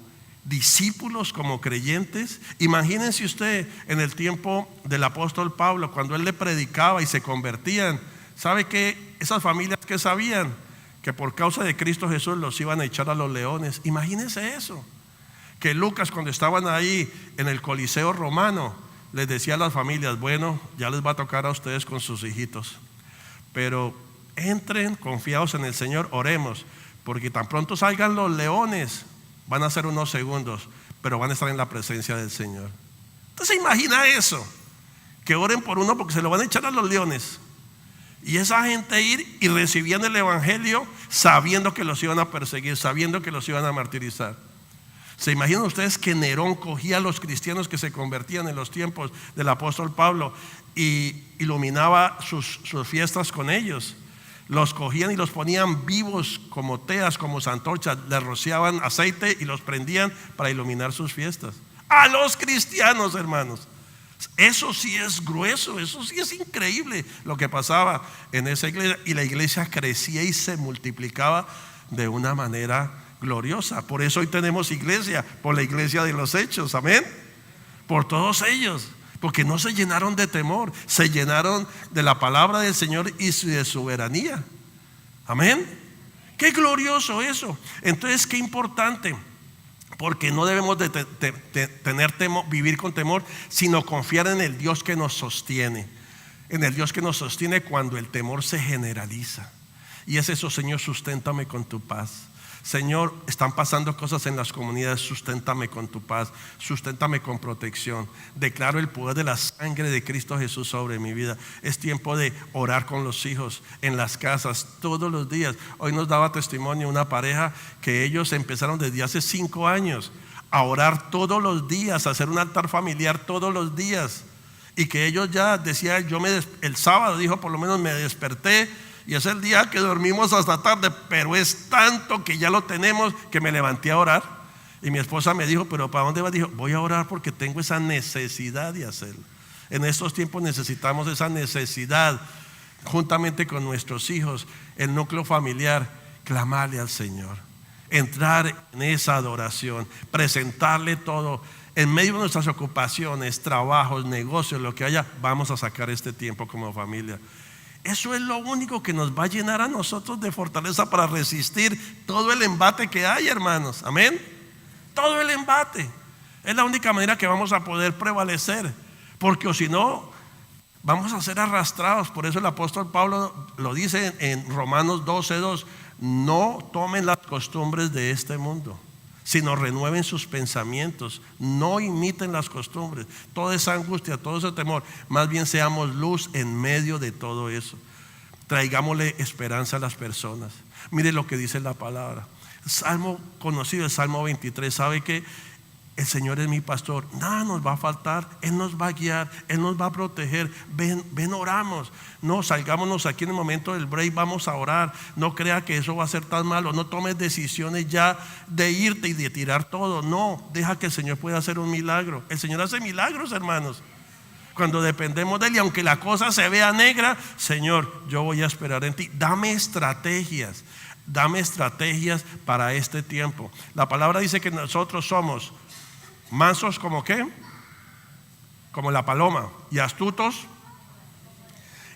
discípulos, como creyentes? Imagínense usted en el tiempo del apóstol Pablo, cuando él le predicaba y se convertían. ¿Sabe qué? Esas familias que sabían que por causa de Cristo Jesús los iban a echar a los leones. Imagínense eso. Que Lucas, cuando estaban ahí en el Coliseo romano, les decía a las familias: bueno, ya les va a tocar a ustedes con sus hijitos, pero entren confiados en el Señor, oremos, porque tan pronto salgan los leones, van a ser unos segundos, pero van a estar en la presencia del Señor. Entonces imagina eso, que oren por uno porque se lo van a echar a los leones, y esa gente ir y recibían el evangelio sabiendo que los iban a perseguir, sabiendo que los iban a martirizar. ¿Se imaginan ustedes que Nerón cogía a los cristianos que se convertían en los tiempos del apóstol Pablo y iluminaba sus fiestas con ellos? Los cogían y los ponían vivos como teas, como antorchas, les rociaban aceite y los prendían para iluminar sus fiestas. A los cristianos, hermanos. Eso sí es grueso, eso sí es increíble lo que pasaba en esa iglesia. Y la iglesia crecía y se multiplicaba de una manera gloriosa. Por eso hoy tenemos iglesia, por la iglesia de los hechos, amén. Por todos ellos, porque no se llenaron de temor, se llenaron de la palabra del Señor y de soberanía, amén. Qué glorioso eso. Entonces, qué importante, porque no debemos de tener temor, vivir con temor, sino confiar en el Dios que nos sostiene, en el Dios que nos sostiene cuando el temor se generaliza. Y es eso: Señor, susténtame con tu paz. Señor, están pasando cosas en las comunidades, susténtame con tu paz, susténtame con protección. Declaro el poder de la sangre de Cristo Jesús sobre mi vida. Es tiempo de orar con los hijos en las casas todos los días. Hoy nos daba testimonio una pareja que ellos empezaron desde hace 5 años a orar todos los días, a hacer un altar familiar todos los días, y que ellos ya decían: el sábado, dijo, por lo menos me desperté y es el día que dormimos hasta tarde, pero es tanto que ya lo tenemos que me levanté a orar. Y mi esposa me dijo: ¿pero para dónde vas? Dijo: voy a orar porque tengo esa necesidad de hacerlo. En estos tiempos necesitamos esa necesidad, juntamente con nuestros hijos, el núcleo familiar, clamarle al Señor, entrar en esa adoración, presentarle todo. En medio de nuestras ocupaciones, trabajos, negocios, lo que haya, vamos a sacar este tiempo como familia. Eso es lo único que nos va a llenar a nosotros de fortaleza para resistir todo el embate que hay, hermanos, amén. Todo el embate es la única manera que vamos a poder prevalecer, porque o si no vamos a ser arrastrados. Por eso el apóstol Pablo lo dice en Romanos 12:2: no tomen las costumbres de este mundo, sino renueven sus pensamientos. No imiten las costumbres, toda esa angustia, todo ese temor. Más bien seamos luz en medio de todo eso. Traigámosle esperanza a las personas. Mire lo que dice la palabra. Salmo conocido, el Salmo 23. ¿Sabe que el Señor es mi pastor? Nada nos va a faltar. Él nos va a guiar, Él nos va a proteger. Ven, oramos. No, salgámonos aquí en el momento del break, vamos a orar. No crea que eso va a ser tan malo. No tomes decisiones ya de irte y de tirar todo. No, deja que el Señor pueda hacer un milagro. El Señor hace milagros, hermanos. Cuando dependemos de Él, y aunque la cosa se vea negra, Señor, yo voy a esperar en ti. Dame estrategias para este tiempo. La palabra dice que nosotros somos mansos como ¿qué? Como la paloma, y astutos.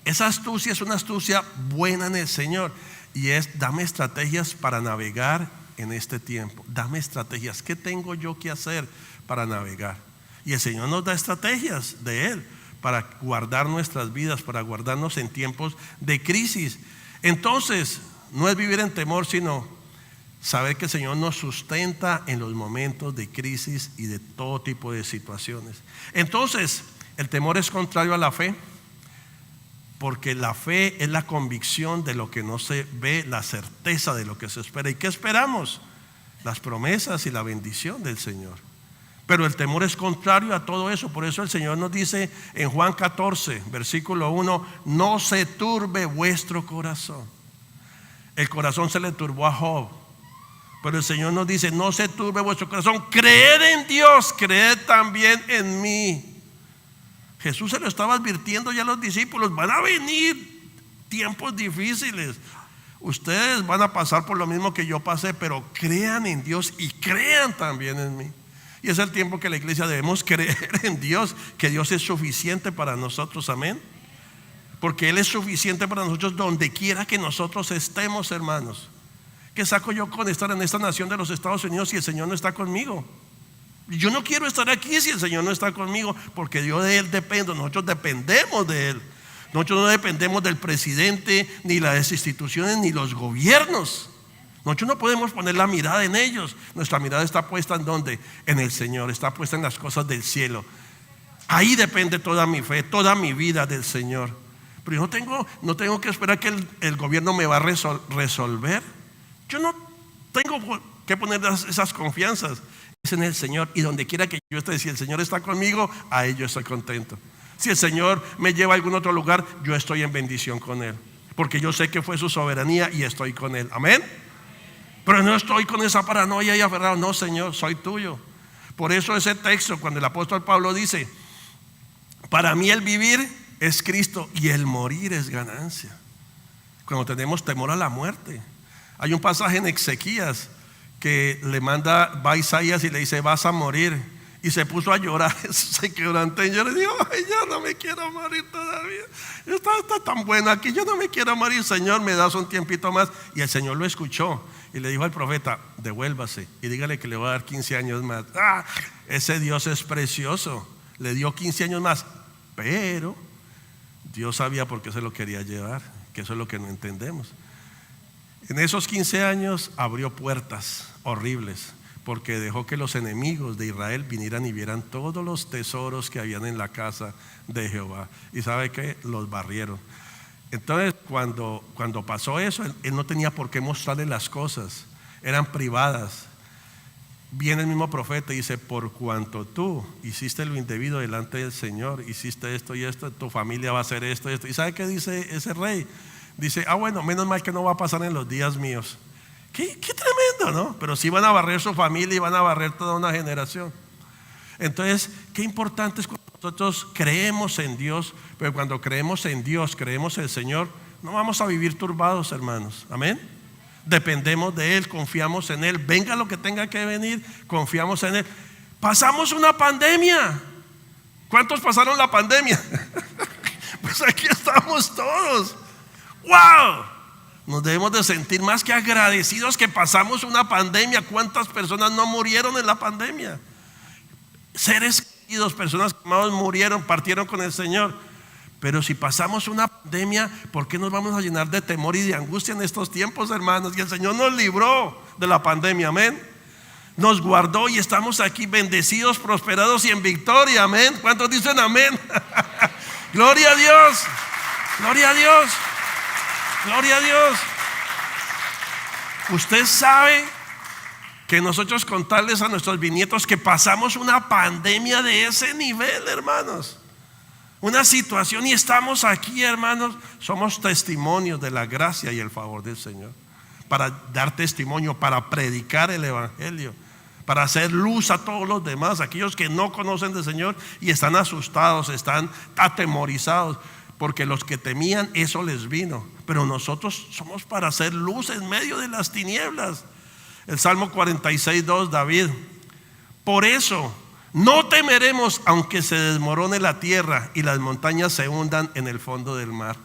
Esa astucia es una astucia buena en el Señor, y es: dame estrategias para navegar en este tiempo. Dame estrategias. ¿Qué tengo yo que hacer para navegar? Y el Señor nos da estrategias de Él para guardar nuestras vidas, para guardarnos en tiempos de crisis. Entonces, no es vivir en temor, sino saber que el Señor nos sustenta en los momentos de crisis y de todo tipo de situaciones. Entonces, el temor es contrario a la fe, porque la fe es la convicción de lo que no se ve, la certeza de lo que se espera. ¿Y qué esperamos? Las promesas y la bendición del Señor. Pero el temor es contrario a todo eso. Por eso el Señor nos dice en Juan 14, versículo 1: no se turbe vuestro corazón. El corazón se le turbó a Job, pero el Señor nos dice: no se turbe vuestro corazón, creed en Dios, creed también en mí. Jesús se lo estaba advirtiendo ya a los discípulos: van a venir tiempos difíciles, ustedes van a pasar por lo mismo que yo pasé, pero crean en Dios y crean también en mí. Y es el tiempo que la iglesia debemos creer en Dios, que Dios es suficiente para nosotros, amén. Porque Él es suficiente para nosotros donde quiera que nosotros estemos, hermanos. ¿Qué saco yo con estar en esta nación de los Estados Unidos si el Señor no está conmigo? Yo no quiero estar aquí si el Señor no está conmigo, porque yo de Él dependo. Nosotros dependemos de Él. Nosotros no dependemos del presidente, ni las instituciones, ni los gobiernos. Nosotros no podemos poner la mirada en ellos. Nuestra mirada está puesta ¿en dónde? En el Señor, está puesta en las cosas del cielo. Ahí depende toda mi fe, toda mi vida del Señor. Pero yo no tengo que esperar que el gobierno me va a resolver. Yo no tengo que poner esas confianzas. Es en el Señor, y donde quiera que yo esté, si el Señor está conmigo, a ello estoy contento. Si el Señor me lleva a algún otro lugar, yo estoy en bendición con Él, porque yo sé que fue su soberanía y estoy con Él, amén. Pero no estoy con esa paranoia y aferrado. No, Señor, soy tuyo. Por eso ese texto, cuando el apóstol Pablo dice: para mí el vivir es Cristo y el morir es ganancia. Cuando tenemos temor a la muerte. Hay un pasaje en Ezequías que va a Isaías y le dice: vas a morir. Y se puso a llorar, se quebrantó. Y yo le digo: ay, yo no me quiero morir todavía. Está tan bueno aquí, yo no me quiero morir. Señor, me das un tiempito más. Y el Señor lo escuchó y le dijo al profeta: devuélvase y dígale que le va a dar 15 años más. Ese Dios es precioso. Le dio 15 años más, pero Dios sabía por qué se lo quería llevar, que eso es lo que no entendemos. En esos 15 años abrió puertas horribles, porque dejó que los enemigos de Israel vinieran y vieran todos los tesoros que habían en la casa de Jehová. Y ¿sabe qué? Los barrieron. Entonces cuando pasó eso, él no tenía por qué mostrarle las cosas, eran privadas. Viene el mismo profeta y dice: por cuanto tú hiciste lo indebido delante del Señor, hiciste esto y esto, tu familia va a hacer esto y esto. ¿Y sabe qué dice ese rey? Dice: bueno, menos mal que no va a pasar en los días míos. Qué tremendo, ¿no? Pero sí van a barrer su familia y van a barrer toda una generación. Entonces, qué importante es cuando nosotros creemos en Dios. Pero cuando creemos en Dios, creemos en el Señor, no vamos a vivir turbados, hermanos, amén. Dependemos de Él, confiamos en Él. Venga lo que tenga que venir, confiamos en Él. Pasamos una pandemia. ¿Cuántos pasaron la pandemia? Pues aquí estamos todos. ¡Wow! Nos debemos de sentir más que agradecidos que pasamos una pandemia. ¿Cuántas personas no murieron en la pandemia? Seres queridos, personas amadas murieron, partieron con el Señor. Pero si pasamos una pandemia, ¿por qué nos vamos a llenar de temor y de angustia en estos tiempos, hermanos? Y el Señor nos libró de la pandemia, amén. Nos guardó y estamos aquí bendecidos, prosperados y en victoria, amén. ¿Cuántos dicen amén? Gloria a Dios, gloria a Dios. Gloria a Dios. Usted sabe que nosotros contarles a nuestros bisnietos que pasamos una pandemia de ese nivel, hermanos. Una situación, y estamos aquí, hermanos. Somos testimonios de la gracia y el favor del Señor. Para dar testimonio, para predicar el evangelio, para hacer luz a todos los demás, aquellos que no conocen del Señor y están asustados, están atemorizados, porque los que temían eso les vino, pero nosotros somos para hacer luz en medio de las tinieblas. El Salmo 46:2, David: por eso no temeremos aunque se desmorone la tierra y las montañas se hundan en el fondo del mar.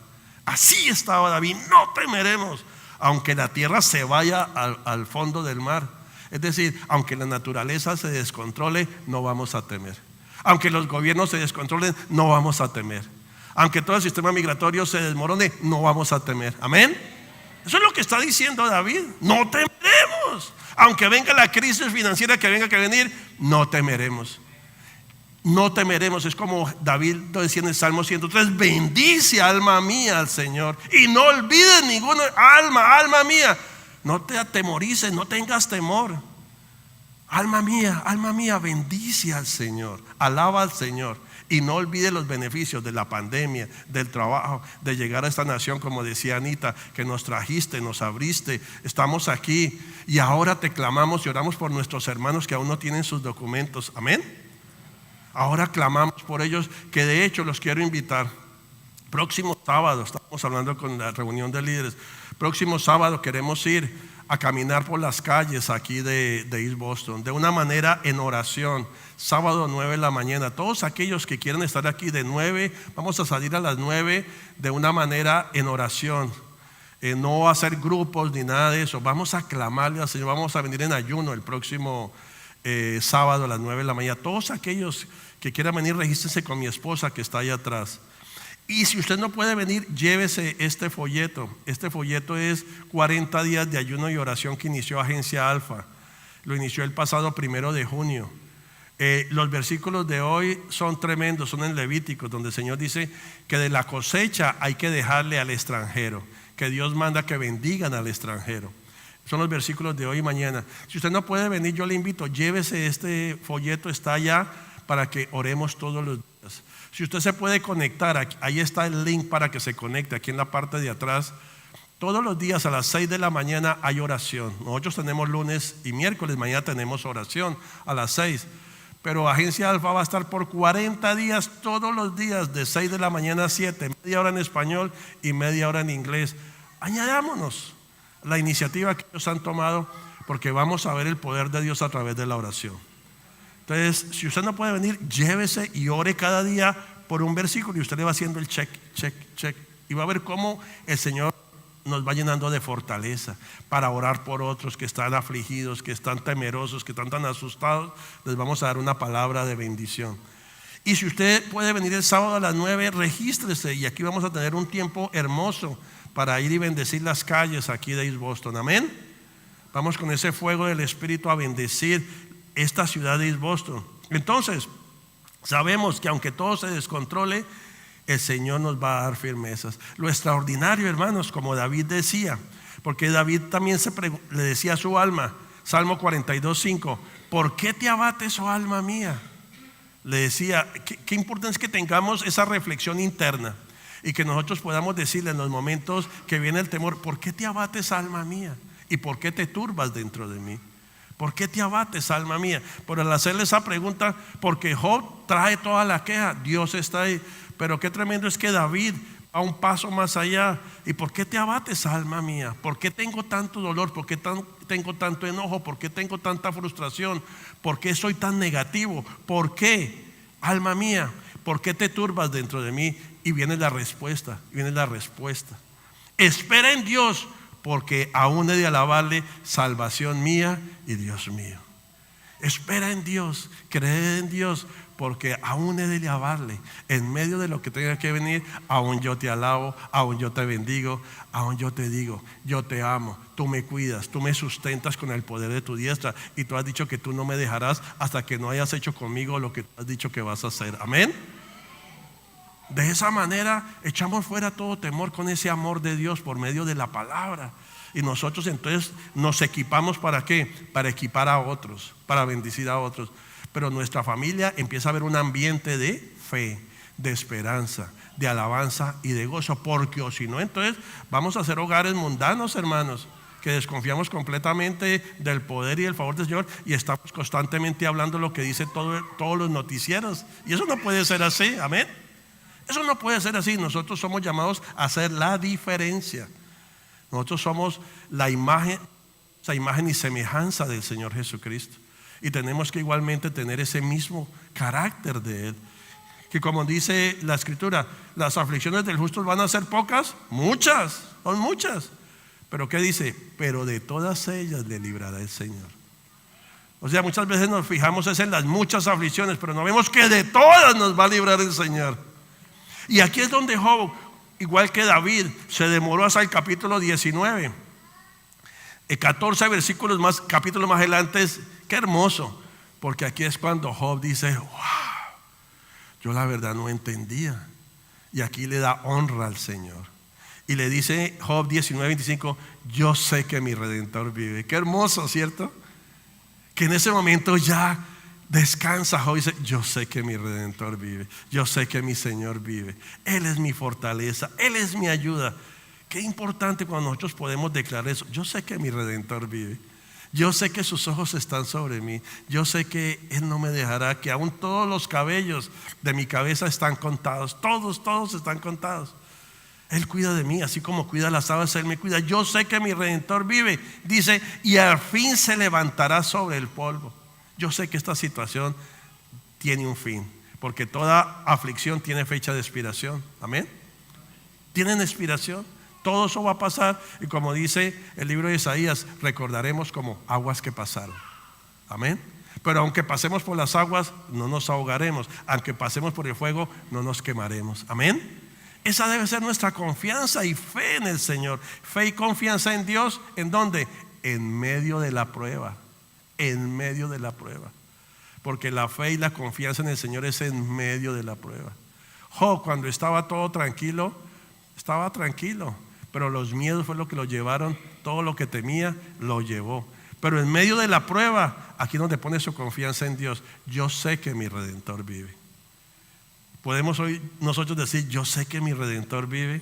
Así estaba David: no temeremos aunque la tierra se vaya al fondo del mar. Es decir, aunque la naturaleza se descontrole, no vamos a temer. Aunque los gobiernos se descontrolen, no vamos a temer. Aunque todo el sistema migratorio se desmorone, no vamos a temer. Amén. Eso es lo que está diciendo David: no temeremos. Aunque venga la crisis financiera que venga que venir, no temeremos. No temeremos. Es como David decía en el Salmo 103: bendice, alma mía, al Señor, y no olvides ninguna alma mía. No te atemorices, no tengas temor. Alma mía, bendice al Señor, alaba al Señor, y no olvides los beneficios de la pandemia, del trabajo, de llegar a esta nación, como decía Anita, que nos trajiste, nos abriste. Estamos aquí y ahora te clamamos y oramos por nuestros hermanos que aún no tienen sus documentos. Amén. Ahora clamamos por ellos, que de hecho los quiero invitar. Próximo sábado, estamos hablando con la reunión de líderes. Próximo sábado queremos ir a caminar por las calles aquí de East Boston, de una manera en oración. Sábado 9 de la mañana. Todos aquellos que quieran estar aquí de 9, vamos a salir a las 9 de una manera en oración. No hacer grupos ni nada de eso. Vamos a clamarle al Señor. Vamos a venir en ayuno el próximo sábado a las 9 de la mañana. Todos aquellos que quieran venir, regístrense con mi esposa que está allá atrás. Y si usted no puede venir, llévese este folleto. Este folleto es 40 días de ayuno y oración que inició Agencia Alfa. Lo inició el pasado 1 de junio. Los versículos de hoy son tremendos, son en Levíticos, donde el Señor dice que de la cosecha hay que dejarle al extranjero, que Dios manda que bendigan al extranjero. Son los versículos de hoy y mañana. Si usted no puede venir, yo le invito, llévese este folleto, está allá para que oremos todos los días. Si usted se puede conectar, ahí está el link para que se conecte, aquí en la parte de atrás. Todos los días a las 6 de la mañana hay oración. Nosotros tenemos lunes y miércoles, mañana tenemos oración a las 6. Pero Agencia Alfa va a estar por 40 días, todos los días, de 6 de la mañana a 7, media hora en español y media hora en inglés. Añadámonos la iniciativa que ellos han tomado, porque vamos a ver el poder de Dios a través de la oración. Entonces, si usted no puede venir, llévese y ore cada día por un versículo y usted le va haciendo el check, y va a ver cómo el Señor nos va llenando de fortaleza para orar por otros que están afligidos, que están temerosos, que están tan asustados. Les vamos a dar una palabra de bendición. Y si usted puede venir el sábado a las 9, regístrese, y aquí vamos a tener un tiempo hermoso para ir y bendecir las calles aquí de East Boston. Amén. Vamos con ese fuego del Espíritu a bendecir esta ciudad de East Boston. Entonces, sabemos que aunque todo se descontrole, el Señor nos va a dar firmezas. Lo extraordinario, hermanos, como David decía, porque David también le decía a su alma, Salmo 42:5, ¿por qué te abates, oh alma mía? Le decía, qué importante es que tengamos esa reflexión interna y que nosotros podamos decirle en los momentos que viene el temor, ¿por qué te abates, alma mía? ¿Y por qué te turbas dentro de mí? ¿Por qué te abates, alma mía? Por al hacerle esa pregunta, porque Job trae toda la queja, Dios está ahí. Pero qué tremendo es que David va un paso más allá. ¿Y por qué te abates, alma mía? ¿Por qué tengo tanto dolor? ¿Por qué tengo tanto enojo? ¿Por qué tengo tanta frustración? ¿Por qué soy tan negativo? ¿Por qué, alma mía? ¿Por qué te turbas dentro de mí? Y viene la respuesta, Espera en Dios, porque aún he de alabarle, salvación mía y Dios mío. Espera en Dios, cree en Dios, porque aún he de alabarle. En medio de lo que tenga que venir, aún yo te alabo, aún yo te bendigo, aún yo te digo, yo te amo, tú me cuidas, tú me sustentas con el poder de tu diestra, y tú has dicho que tú no me dejarás hasta que no hayas hecho conmigo lo que has dicho que vas a hacer. Amén. De esa manera echamos fuera todo temor con ese amor de Dios por medio de la palabra. Y nosotros entonces nos equipamos ¿para qué? Para equipar a otros, para bendecir a otros. Pero nuestra familia empieza a ver un ambiente de fe, de esperanza, de alabanza y de gozo. Porque o si no, entonces vamos a hacer hogares mundanos, hermanos. que desconfiamos completamente del poder y del favor del Señor y estamos constantemente hablando lo que dice todos los noticieros. Y eso no puede ser así, amén. Eso no puede ser así. Nosotros somos llamados a hacer la diferencia. Nosotros somos la imagen y semejanza del Señor Jesucristo. Y tenemos que igualmente tener ese mismo carácter de Él. Que como dice la Escritura, las aflicciones del justo van a ser pocas, muchas, son muchas. Pero ¿qué dice? Pero de todas ellas le librará el Señor. O sea, muchas veces nos fijamos en las muchas aflicciones, pero no vemos que de todas nos va a librar el Señor. Y aquí es donde Job, igual que David, se demoró hasta el capítulo 19. 14 versículos más, capítulos más adelante, qué hermoso, porque aquí es cuando Job dice: wow, yo la verdad no entendía. Y aquí le da honra al Señor. Y le dice Job 19:25: yo sé que mi Redentor vive. Qué hermoso, ¿cierto? Que en ese momento ya descansa Job y dice: yo sé que mi Redentor vive. Yo sé que mi Señor vive. Él es mi fortaleza, Él es mi ayuda. Qué importante cuando nosotros podemos declarar eso. Yo sé que mi Redentor vive. Yo sé que sus ojos están sobre mí. Yo sé que Él no me dejará, que aún todos los cabellos de mi cabeza están contados. Todos están contados. Él cuida de mí, así como cuida las aves, Él me cuida. Yo sé que mi Redentor vive. Dice: y al fin se levantará sobre el polvo. Yo sé que esta situación tiene un fin, porque toda aflicción tiene fecha de expiración. Amén. Tienen expiración. Todo eso va a pasar. Y como dice el libro de Isaías, recordaremos como aguas que pasaron. Amén. Pero aunque pasemos por las aguas, no nos ahogaremos. Aunque pasemos por el fuego, no nos quemaremos. Amén. Esa debe ser nuestra confianza y fe en el Señor. Fe y confianza en Dios. ¿En dónde? En medio de la prueba. En medio de la prueba. Porque la fe y la confianza en el Señor es en medio de la prueba. Job, cuando estaba todo tranquilo, estaba tranquilo, pero los miedos fue lo que lo llevaron. Todo lo que temía lo llevó. Pero en medio de la prueba, aquí es donde pone su confianza en Dios. Yo sé que mi Redentor vive. Podemos hoy nosotros decir: yo sé que mi Redentor vive.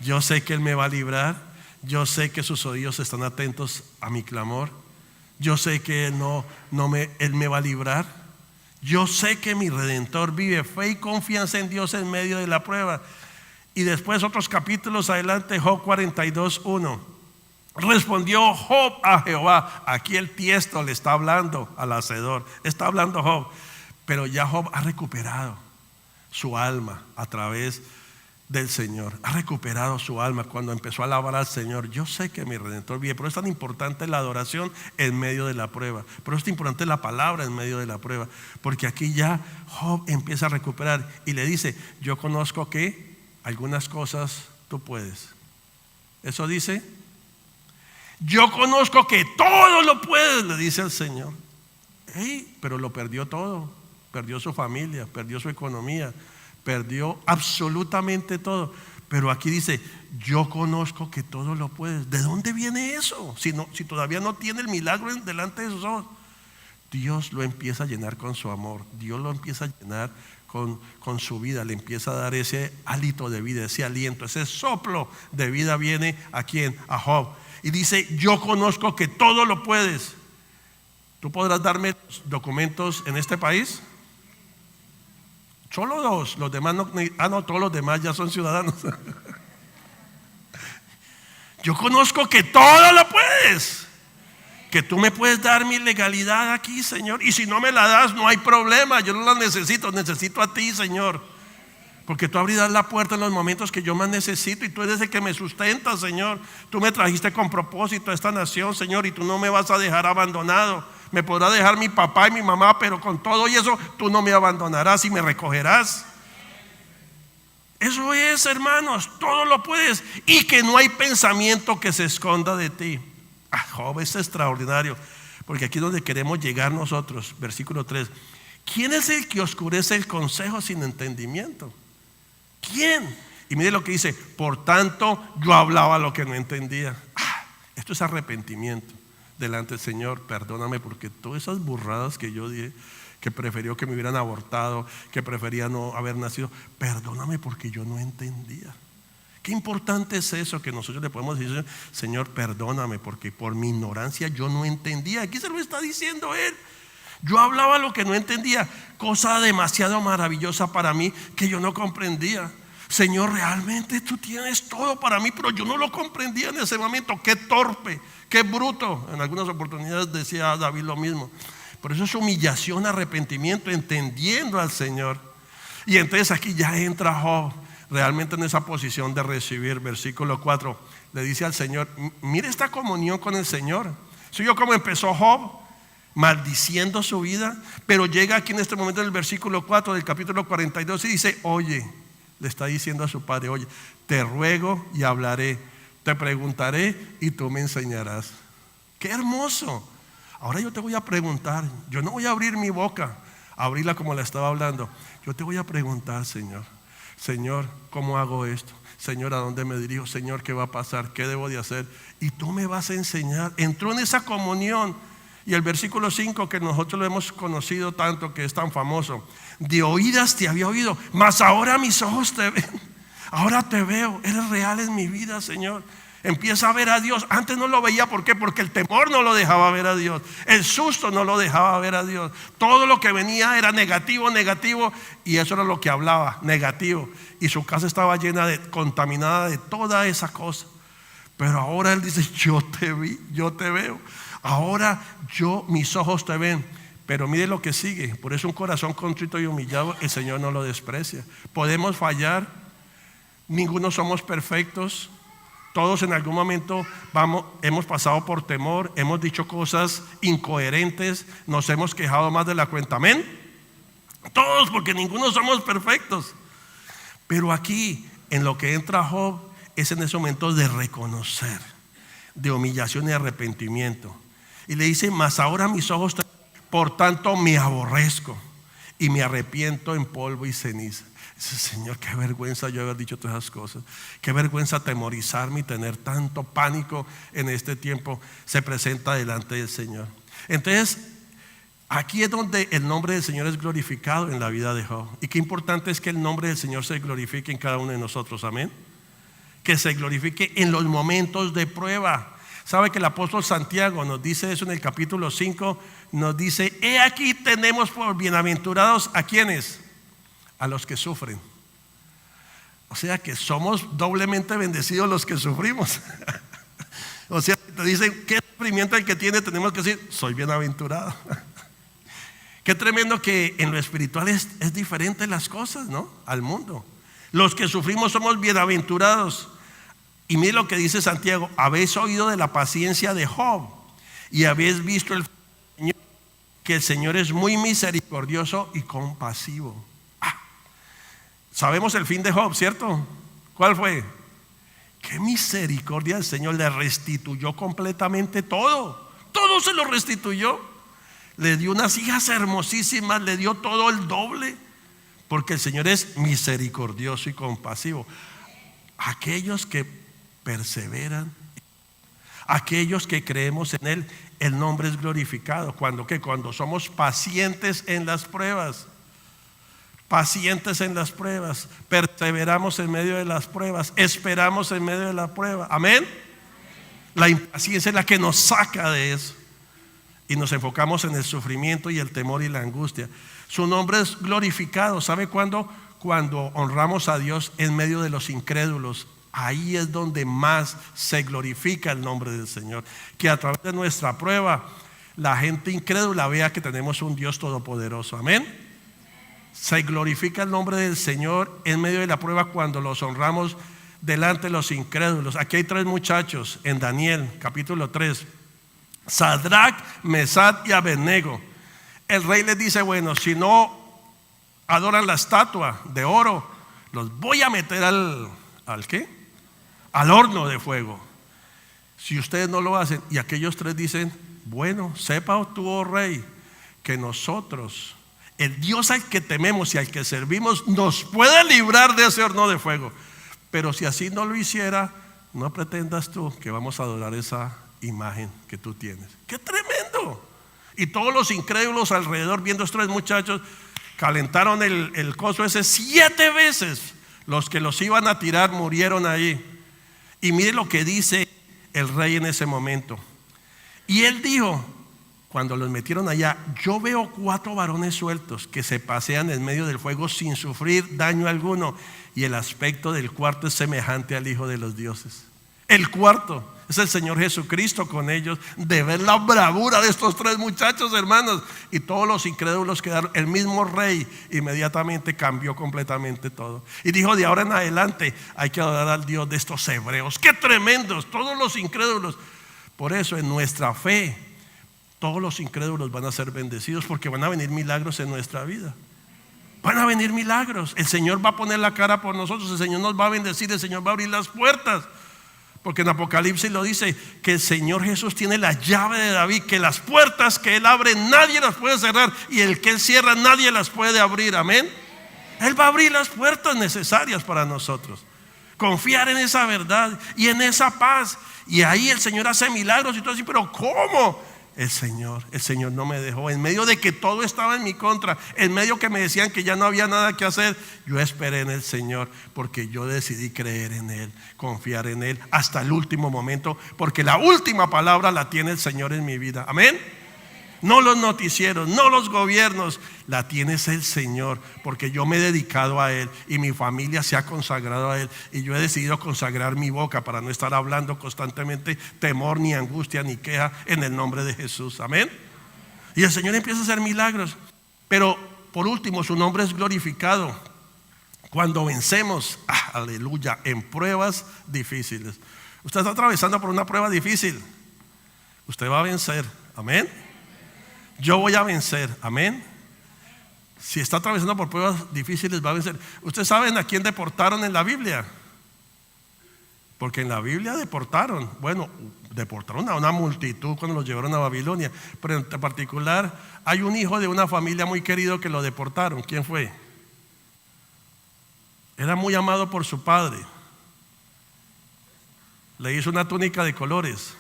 Yo sé que Él me va a librar. Yo sé que sus oídos están atentos a mi clamor. Yo sé que Él me va a librar. Yo sé que mi Redentor vive. Fe y confianza en Dios en medio de la prueba. Y después, otros capítulos adelante, Job 42:1. Respondió Job a Jehová. Aquí el tiesto le está hablando al hacedor. Está hablando Job. Pero ya Job ha recuperado su alma a través del Señor. Ha recuperado su alma cuando empezó a alabar al Señor. Yo sé que mi Redentor vive. Por eso es tan importante la adoración en medio de la prueba. Por eso es tan importante la palabra en medio de la prueba. Porque aquí ya Job empieza a recuperar y le dice: yo conozco que algunas cosas tú puedes. Eso dice: yo conozco que todo lo puedes, le dice el Señor. Pero lo perdió todo. Perdió su familia, perdió su economía, perdió absolutamente todo. Pero aquí dice: yo conozco que todo lo puedes. ¿De dónde viene eso? Si todavía no tiene el milagro delante de sus ojos. Dios lo empieza a llenar con su amor. Dios lo empieza a llenar con su vida. Le empieza a dar ese hálito de vida, ese aliento, ese soplo de vida. Viene a ¿quién? A Job. Y dice: yo conozco que todo lo puedes. ¿Tú podrás darme documentos en este país? Solo dos, los demás no. No, todos los demás ya son ciudadanos. Yo conozco que todo lo puedes. Que tú me puedes dar mi legalidad aquí, Señor. Y si no me la das, no hay problema. Yo no la necesito, necesito a ti, Señor. Porque tú abrirás la puerta en los momentos que yo más necesito. Y tú eres el que me sustenta, Señor. Tú me trajiste con propósito a esta nación, Señor. Y tú no me vas a dejar abandonado. Me podrá dejar mi papá y mi mamá, pero con todo y eso tú no me abandonarás y me recogerás. Eso es, hermanos, todo lo puedes. Y que no hay pensamiento que se esconda de ti. Job es extraordinario, porque aquí es donde queremos llegar nosotros. Versículo 3. ¿Quién es el que oscurece el consejo sin entendimiento? ¿Quién? Y mire lo que dice: por tanto yo hablaba lo que no entendía. Esto es arrepentimiento delante del Señor. Perdóname porque todas esas burradas que yo dije, que prefirió que me hubieran abortado, que prefería no haber nacido, perdóname porque yo no entendía. Qué importante es eso, que nosotros le podemos decir: Señor, perdóname, porque por mi ignorancia yo no entendía. Aquí se lo está diciendo Él. Yo hablaba lo que no entendía, cosa demasiado maravillosa para mí que yo no comprendía. Señor, realmente tú tienes todo para mí, pero yo no lo comprendía en ese momento. Qué torpe, qué bruto. En algunas oportunidades decía David lo mismo. Por eso es humillación, arrepentimiento, entendiendo al Señor. Y entonces aquí ya entra Job realmente en esa posición de recibir. Versículo 4, le dice al Señor: mire esta comunión con el Señor. ¿Sí yo cómo empezó Job? Maldiciendo su vida. Pero llega aquí en este momento en el versículo 4 del capítulo 42 y dice: oye, le está diciendo a su padre: oye, te ruego y hablaré, te preguntaré y tú me enseñarás. ¡Qué hermoso! Ahora yo te voy a preguntar. Yo no voy a abrir mi boca, abrirla como la estaba hablando. Yo te voy a preguntar, Señor: Señor, ¿cómo hago esto? Señor, ¿a dónde me dirijo? Señor, ¿qué va a pasar? ¿Qué debo de hacer? Y tú me vas a enseñar. Entró en esa comunión. Y el versículo 5, que nosotros lo hemos conocido tanto, que es tan famoso: de oídas te había oído, mas ahora mis ojos te ven. Ahora te veo, eres real en mi vida, Señor. Empieza a ver a Dios. Antes no lo veía, ¿por qué? Porque el temor no lo dejaba ver a Dios, el susto no lo dejaba ver a Dios. Todo lo que venía era negativo, negativo, y eso era lo que hablaba, negativo. Y su casa estaba llena de, contaminada de toda esa cosa. Pero ahora Él dice: yo te vi, yo te veo. Ahora mis ojos te ven. Pero mire lo que sigue. Por eso un corazón contrito y humillado el Señor no lo desprecia. Podemos fallar, ninguno somos perfectos. Todos en algún momento hemos pasado por temor, hemos dicho cosas incoherentes, nos hemos quejado más de la cuenta. Amén. Todos, porque ninguno somos perfectos. Pero aquí en lo que entra Job es en ese momento de reconocer, de humillación y arrepentimiento. Y le dice: mas ahora mis ojos, por tanto me aborrezco y me arrepiento en polvo y ceniza. Dice: Señor, qué vergüenza yo haber dicho todas esas cosas. Qué vergüenza atemorizarme y tener tanto pánico en este tiempo. Se presenta delante del Señor. Entonces, aquí es donde el nombre del Señor es glorificado en la vida de Job. Y qué importante es que el nombre del Señor se glorifique en cada uno de nosotros. Amén. Que se glorifique en los momentos de prueba. Sabe que el apóstol Santiago nos dice eso en el capítulo 5. Nos dice: he aquí tenemos por bienaventurados ¿a quiénes? A los que sufren. O sea que somos doblemente bendecidos los que sufrimos. O sea, te dicen: qué sufrimiento el que tiene, tenemos que decir: soy bienaventurado. Qué tremendo que en lo espiritual es diferente las cosas, ¿no? Al mundo. Los que sufrimos somos bienaventurados. Y mire lo que dice Santiago: habéis oído de la paciencia de Job y habéis visto que el Señor es muy misericordioso y compasivo. Sabemos el fin de Job, ¿cierto? ¿Cuál fue? Qué misericordia, el Señor le restituyó completamente todo. Todo se lo restituyó. Le dio unas hijas hermosísimas, le dio todo el doble. Porque el Señor es misericordioso y compasivo. Aquellos que perseveran, aquellos que creemos en Él, el nombre es glorificado. Cuando somos pacientes en las pruebas. Pacientes en las pruebas, perseveramos en medio de las pruebas, esperamos en medio de la prueba. Amén. La impaciencia es la que nos saca de eso y nos enfocamos en el sufrimiento y el temor y la angustia. Su nombre es glorificado. ¿Sabe cuándo? Cuando honramos a Dios en medio de los incrédulos. Ahí es donde más se glorifica el nombre del Señor. Que a través de nuestra prueba la gente incrédula vea que tenemos un Dios todopoderoso. Amén. Se glorifica el nombre del Señor en medio de la prueba cuando los honramos delante de los incrédulos. Aquí hay 3 muchachos en Daniel capítulo 3: Sadrach, Mesach y Abednego. El rey les dice: bueno, si no adoran la estatua de oro, los voy a meter al ¿qué? Al horno de fuego. Si ustedes no lo hacen. Y aquellos 3 dicen: bueno, sepa tú, oh rey, que nosotros, el Dios al que tememos y al que servimos, nos puede librar de ese horno de fuego. Pero si así no lo hiciera, no pretendas tú que vamos a adorar esa imagen que tú tienes. ¡Qué tremendo! Y todos los incrédulos alrededor, viendo a estos 3 muchachos, calentaron el coso ese 7 veces. Los que los iban a tirar murieron ahí. Y mire lo que dice el rey en ese momento. Y él dijo, cuando los metieron allá: yo veo 4 varones sueltos que se pasean en medio del fuego sin sufrir daño alguno, y el aspecto del cuarto es semejante al Hijo de los dioses. El cuarto es el Señor Jesucristo con ellos. De ver la bravura de estos 3 muchachos, hermanos, y todos los incrédulos quedaron. El mismo rey inmediatamente cambió completamente todo y dijo: de ahora en adelante hay que adorar al Dios de estos hebreos. ¡Qué tremendos! Todos los incrédulos. Por eso en nuestra fe todos los incrédulos van a ser bendecidos, porque van a venir milagros en nuestra vida. Van a venir milagros. El Señor va a poner la cara por nosotros. El Señor nos va a bendecir. El Señor va a abrir las puertas. Porque en Apocalipsis lo dice, que el Señor Jesús tiene la llave de David, que las puertas que Él abre nadie las puede cerrar, y el que Él cierra nadie las puede abrir. Amén. Él va a abrir las puertas necesarias para nosotros. Confiar en esa verdad y en esa paz. Y ahí el Señor hace milagros y todo así. Pero ¿cómo? El Señor no me dejó. En medio de que todo estaba en mi contra, en medio que me decían que ya no había nada que hacer, yo esperé en el Señor, porque yo decidí creer en Él, confiar en Él hasta el último momento, porque la última palabra la tiene el Señor en mi vida. Amén. No los noticieros, no los gobiernos, la tienes el Señor, porque yo me he dedicado a Él y mi familia se ha consagrado a Él, y yo he decidido consagrar mi boca para no estar hablando constantemente temor, ni angustia, ni queja, en el nombre de Jesús. Amén. Y el Señor empieza a hacer milagros. Pero por último, su nombre es glorificado cuando vencemos, aleluya, en pruebas difíciles. Usted está atravesando por una prueba difícil, usted va a vencer. Amén. Yo voy a vencer. Amén. Si está atravesando por pruebas difíciles, va a vencer. ¿Ustedes saben a quién deportaron en la Biblia? Porque en la Biblia deportaron a una multitud cuando los llevaron a Babilonia. Pero en particular hay un hijo de una familia muy querido que lo deportaron. ¿Quién fue? Era muy amado por su padre. Le hizo una túnica de colores.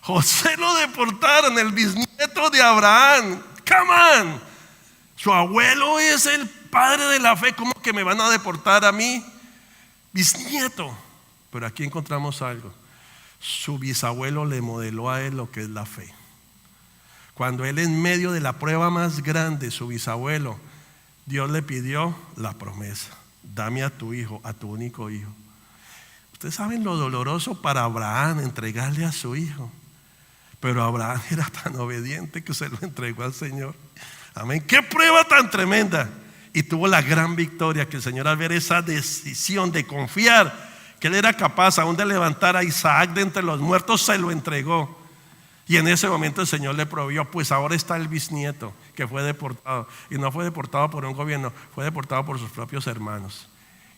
José lo deportaron, el bisnieto de Abraham. Come on. Su abuelo es el padre de la fe. ¿Cómo que me van a deportar a mí? Bisnieto. Pero aquí encontramos algo. Su bisabuelo le modeló a él lo que es la fe. Cuando él, en medio de la prueba más grande, su bisabuelo, Dios le pidió la promesa: dame a tu hijo, a tu único hijo. Ustedes saben lo doloroso para Abraham entregarle a su hijo. Pero Abraham era tan obediente que se lo entregó al Señor. Amén. Qué prueba tan tremenda. Y tuvo la gran victoria, que el Señor, al ver esa decisión de confiar que él era capaz aún de levantar a Isaac de entre los muertos, se lo entregó. Y en ese momento el Señor le proveyó. Pues ahora está el bisnieto que fue deportado. Y no fue deportado por un gobierno, fue deportado por sus propios hermanos,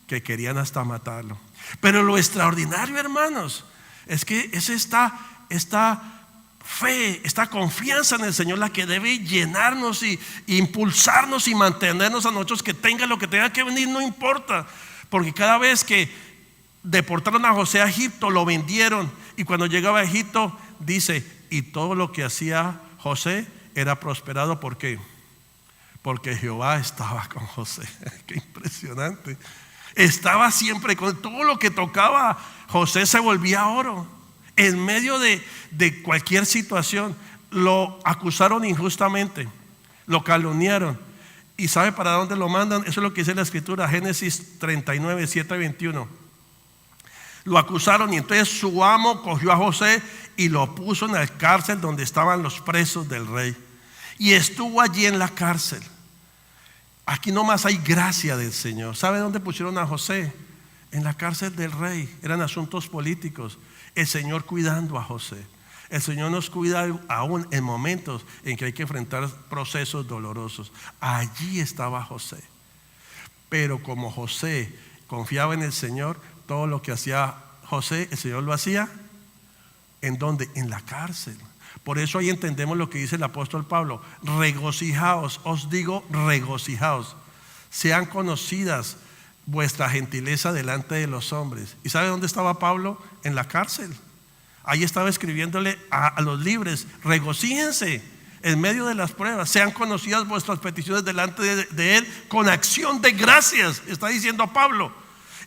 que querían hasta matarlo. Pero lo extraordinario, hermanos, es que es esta fe, esta confianza en el Señor la que debe llenarnos y impulsarnos y mantenernos a nosotros, que tenga lo que tenga que venir, no importa. Porque cada vez que deportaron a José a Egipto, lo vendieron, y cuando llegaba a Egipto, dice, y todo lo que hacía José era prosperado. ¿Por qué? Porque Jehová estaba con José. Qué impresionante. Estaba siempre con todo lo que tocaba. José se volvía oro. En medio de cualquier situación. Lo acusaron injustamente, lo calumniaron, y ¿sabe para dónde lo mandan? Eso es lo que dice la Escritura, Génesis 39, 7 y 21. Lo acusaron, y entonces su amo cogió a José y lo puso en la cárcel donde estaban los presos del rey, y estuvo allí en la cárcel. Aquí nomás hay gracia del Señor. ¿Sabe dónde pusieron a José? En la cárcel del rey. Eran asuntos políticos. El Señor cuidando a José. El Señor nos cuida aún en momentos en que hay que enfrentar procesos dolorosos. Allí estaba José. Pero como José confiaba en el Señor, todo lo que hacía José, el Señor lo hacía. ¿En dónde? En la cárcel. Por eso ahí entendemos lo que dice el apóstol Pablo: regocijaos, os digo, regocijaos, sean conocidas vuestra gentileza delante de los hombres. ¿Y sabe dónde estaba Pablo? En la cárcel. Ahí estaba escribiéndole a los libres: regocíjense, en medio de las pruebas, sean conocidas vuestras peticiones delante de Él con acción de gracias, está diciendo Pablo.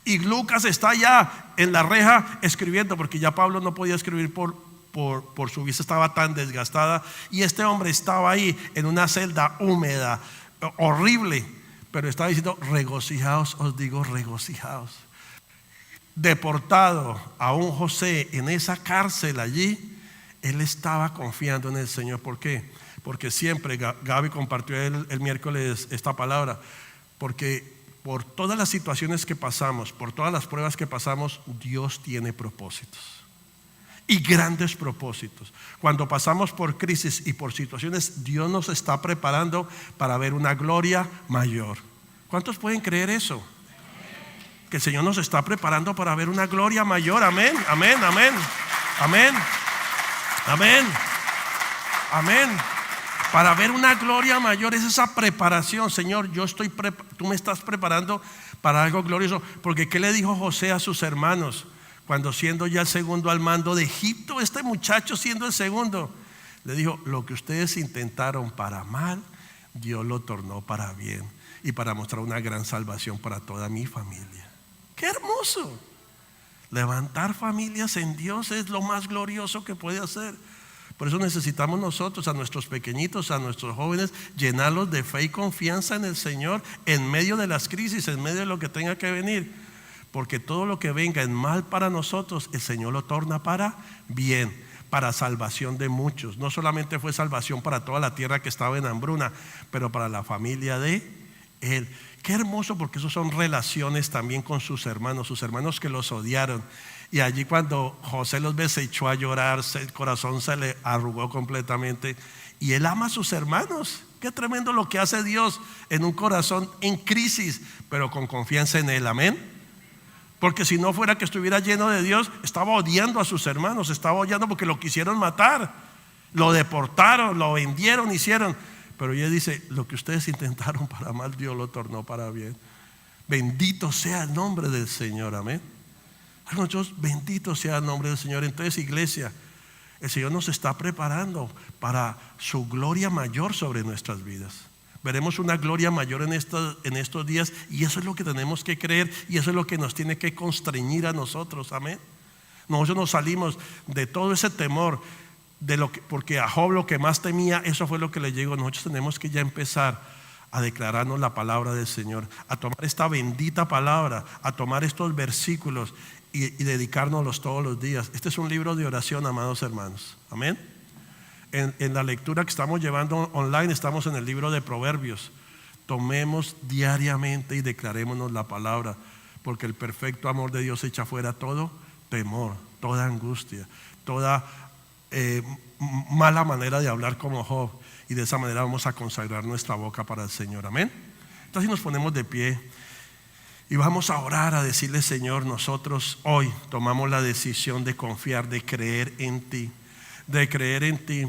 Y Lucas está ya en la reja escribiendo, porque ya Pablo no podía escribir por su vista, estaba tan desgastada. Y este hombre estaba ahí en una celda húmeda, horrible, pero estaba diciendo: regocijaos, os digo, regocijaos. Deportado aún José en esa cárcel allí, él estaba confiando en el Señor. ¿Por qué? Porque siempre, Gaby compartió el miércoles esta palabra, porque por todas las situaciones que pasamos, por todas las pruebas que pasamos, Dios tiene propósitos y grandes propósitos. Cuando pasamos por crisis y por situaciones, Dios nos está preparando para ver una gloria mayor. ¿Cuántos pueden creer eso? Que el Señor nos está preparando para ver una gloria mayor. Amén, amén, amén, amén, amén, amén. Para ver una gloria mayor es esa preparación. Señor, tú me estás preparando para algo glorioso. Porque ¿qué le dijo José a sus hermanos cuando, siendo ya el segundo al mando de Egipto, este muchacho siendo el segundo, le dijo: lo que ustedes intentaron para mal, Dios lo tornó para bien y para mostrar una gran salvación para toda mi familia? ¡Qué hermoso! Levantar familias en Dios es lo más glorioso que puede hacer. Por eso necesitamos nosotros, a nuestros pequeñitos, a nuestros jóvenes, llenarlos de fe y confianza en el Señor en medio de las crisis, en medio de lo que tenga que venir. Porque todo lo que venga en mal para nosotros, el Señor lo torna para bien, para salvación de muchos. No solamente fue salvación para toda la tierra que estaba en hambruna, pero para la familia de Él. Qué hermoso, porque eso son relaciones también con sus hermanos que los odiaron. Y allí, cuando José los ve, se echó a llorar, el corazón se le arrugó completamente. Y él ama a sus hermanos. Qué tremendo lo que hace Dios en un corazón en crisis, pero con confianza en Él. Amén. Porque si no fuera que estuviera lleno de Dios, estaba odiando a sus hermanos, estaba odiando porque lo quisieron matar, lo deportaron, lo vendieron, hicieron. Pero ella dice: lo que ustedes intentaron para mal, Dios lo tornó para bien. Bendito sea el nombre del Señor. Amén. Nosotros, bendito sea el nombre del Señor. Entonces, iglesia, el Señor nos está preparando para su gloria mayor sobre nuestras vidas. Veremos una gloria mayor en estos días, y eso es lo que tenemos que creer, y eso es lo que nos tiene que constreñir a nosotros. Amén. Nosotros nos salimos de todo ese temor, porque a Job lo que más temía, eso fue lo que le llegó. Nosotros tenemos que ya empezar a declararnos la palabra del Señor, a tomar esta bendita palabra, a tomar estos versículos y dedicárnoslos todos los días. Este es un libro de oración, amados hermanos. Amén. En la lectura que estamos llevando online, estamos en el libro de Proverbios. Tomemos diariamente y declarémonos la palabra, porque el perfecto amor de Dios echa fuera todo temor, toda angustia, toda mala manera de hablar como Job. Y de esa manera vamos a consagrar nuestra boca para el Señor. Amén. Entonces nos ponemos de pie y vamos a orar, a decirle: Señor, nosotros hoy tomamos la decisión de confiar, de creer en ti, de creer en ti.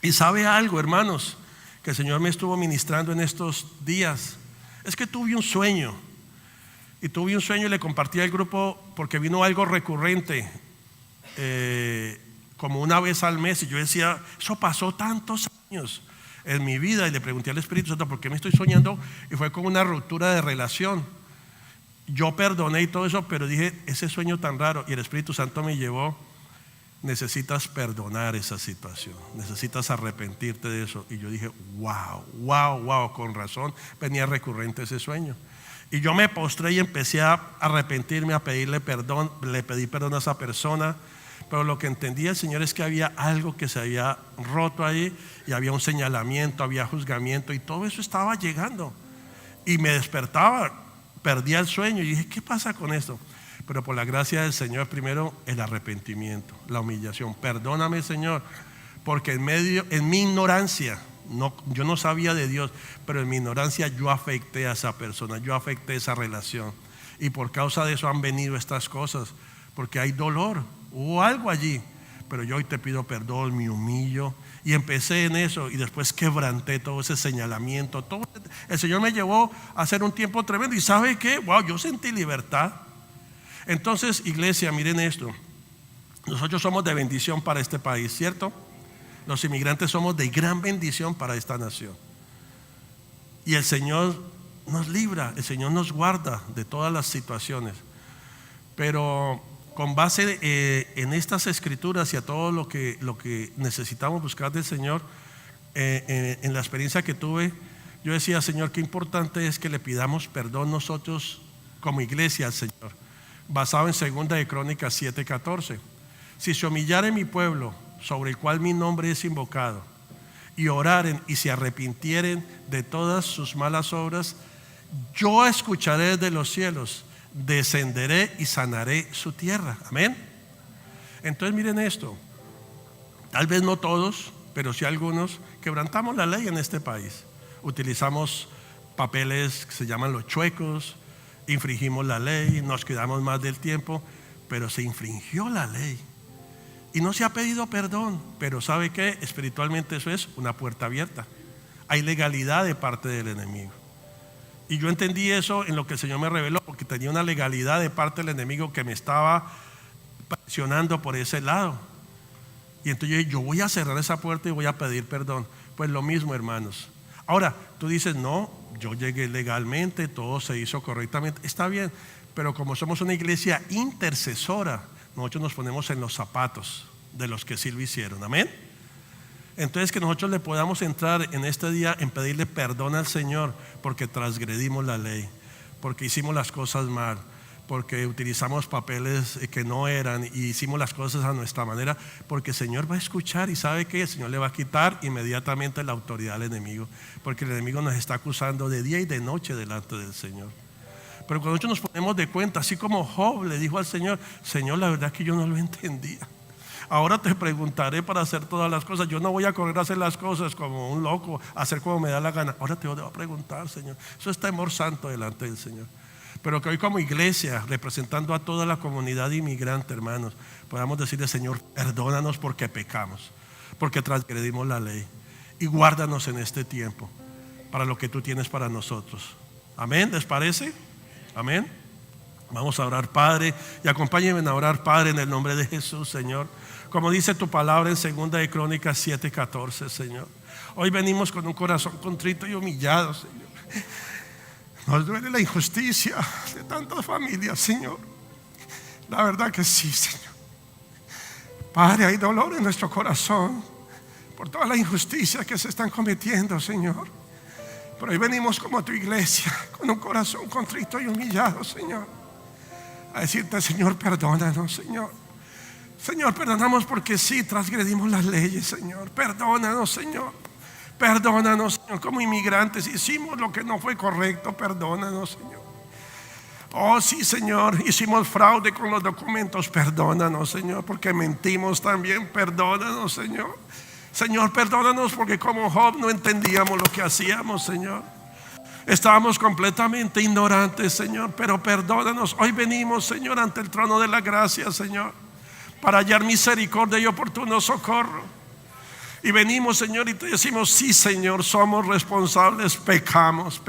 Y sabe algo, hermanos, que el Señor me estuvo ministrando en estos días. Es que tuve un sueño, y le compartí al grupo, porque vino algo recurrente, como una vez al mes. Y yo decía: eso pasó tantos años en mi vida. Y le pregunté al Espíritu Santo: ¿por qué me estoy soñando? Y fue como una ruptura de relación. Yo perdoné y todo eso, pero dije: ese sueño tan raro. Y el Espíritu Santo me llevó: necesitas perdonar esa situación, necesitas arrepentirte de eso. Y yo dije: wow, con razón venía recurrente ese sueño. Y yo me postré y empecé a arrepentirme, a pedirle perdón. Le pedí perdón a esa persona, pero lo que entendía el Señor es que había algo que se había roto ahí, y había un señalamiento, había juzgamiento, y todo eso estaba llegando. Y me despertaba, perdía el sueño y dije: ¿qué pasa con esto? Pero por la gracia del Señor, primero el arrepentimiento, la humillación. Perdóname, Señor, porque en mi ignorancia, yo no sabía de Dios, pero en mi ignorancia yo afecté a esa persona, yo afecté esa relación, y por causa de eso han venido estas cosas, porque hay dolor, hubo algo allí. Pero yo hoy te pido perdón, me humillo. Y empecé en eso, y después quebranté todo ese señalamiento. El Señor me llevó a hacer un tiempo tremendo. ¿Y sabe qué? Wow, yo sentí libertad. Entonces, iglesia, miren esto. Nosotros somos de bendición para este país, ¿cierto? los inmigrantes somos de gran bendición para esta nación. Y el Señor nos libra, el Señor nos guarda de todas las situaciones. Pero con base en estas escrituras y a todo lo que necesitamos buscar del Señor, en la experiencia que tuve, yo decía: Señor, qué importante es que le pidamos perdón nosotros como iglesia al Señor, basado en 2 de Crónicas 7:14. Si se humillare mi pueblo, sobre el cual mi nombre es invocado, y oraren y se arrepintieren de todas sus malas obras, yo escucharé desde los cielos, descenderé y sanaré su tierra. Amén. Entonces miren esto, tal vez no todos, pero sí algunos quebrantamos la ley en este país. Utilizamos papeles que se llaman los chuecos, infringimos la ley, nos quedamos más del tiempo, pero se infringió la ley y no se ha pedido perdón. Pero ¿sabe qué? Espiritualmente eso es una puerta abierta. Hay legalidad de parte del enemigo. Y yo entendí eso en lo que el Señor me reveló, porque tenía una legalidad de parte del enemigo que me estaba presionando por ese lado. Y entonces yo voy a cerrar esa puerta y voy a pedir perdón. Pues lo mismo, hermanos. Ahora, tú dices: no, yo llegué legalmente, todo se hizo correctamente. Está bien, pero como somos una iglesia intercesora, nosotros nos ponemos en los zapatos de los que sí lo hicieron. Amén. Entonces, que nosotros le podamos entrar en este día en pedirle perdón al Señor, porque transgredimos la ley, porque hicimos las cosas mal, porque utilizamos papeles que no eran y hicimos las cosas a nuestra manera, porque el Señor va a escuchar y sabe que el Señor le va a quitar inmediatamente la autoridad al enemigo, porque el enemigo nos está acusando de día y de noche delante del Señor. Pero cuando nosotros nos ponemos de cuenta, así como Job le dijo al Señor: Señor, la verdad es que yo no lo entendía. Ahora te preguntaré para hacer todas las cosas. Yo no voy a correr a hacer las cosas como un loco, a hacer como me da la gana. Ahora te voy a preguntar, Señor. Eso es temor santo delante del Señor. Pero que hoy como iglesia, representando a toda la comunidad inmigrante, hermanos, podamos decirle: Señor, perdónanos porque pecamos, porque transgredimos la ley, y guárdanos en este tiempo para lo que tú tienes para nosotros. Amén, ¿les parece? Amén. Vamos a orar, Padre, y acompáñenme a orar, Padre, en el nombre de Jesús, Señor. Como dice tu palabra en 2 de Crónicas 7:14, Señor. Hoy venimos con un corazón contrito y humillado, Señor. Nos duele la injusticia de tantas familias, Señor. La verdad que sí, Señor. Padre, hay dolor en nuestro corazón por toda la injusticia que se están cometiendo, Señor. Pero hoy venimos como tu iglesia, con un corazón contrito y humillado, Señor, a decirte: Señor, perdónanos, Señor. Señor, perdonamos porque sí transgredimos las leyes, Señor. Perdónanos, Señor. Perdónanos, Señor, como inmigrantes hicimos lo que no fue correcto. Perdónanos, Señor. Oh sí, Señor, hicimos fraude con los documentos. Perdónanos, Señor, porque mentimos también. Perdónanos, Señor. Señor, perdónanos porque como Job no entendíamos lo que hacíamos, Señor. Estábamos completamente ignorantes, Señor, pero perdónanos. Hoy venimos, Señor, ante el trono de la gracia, Señor, para hallar misericordia y oportuno socorro. Y venimos, Señor, y te decimos: sí, Señor, somos responsables, pecamos,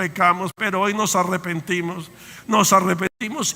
pero hoy nos arrepentimos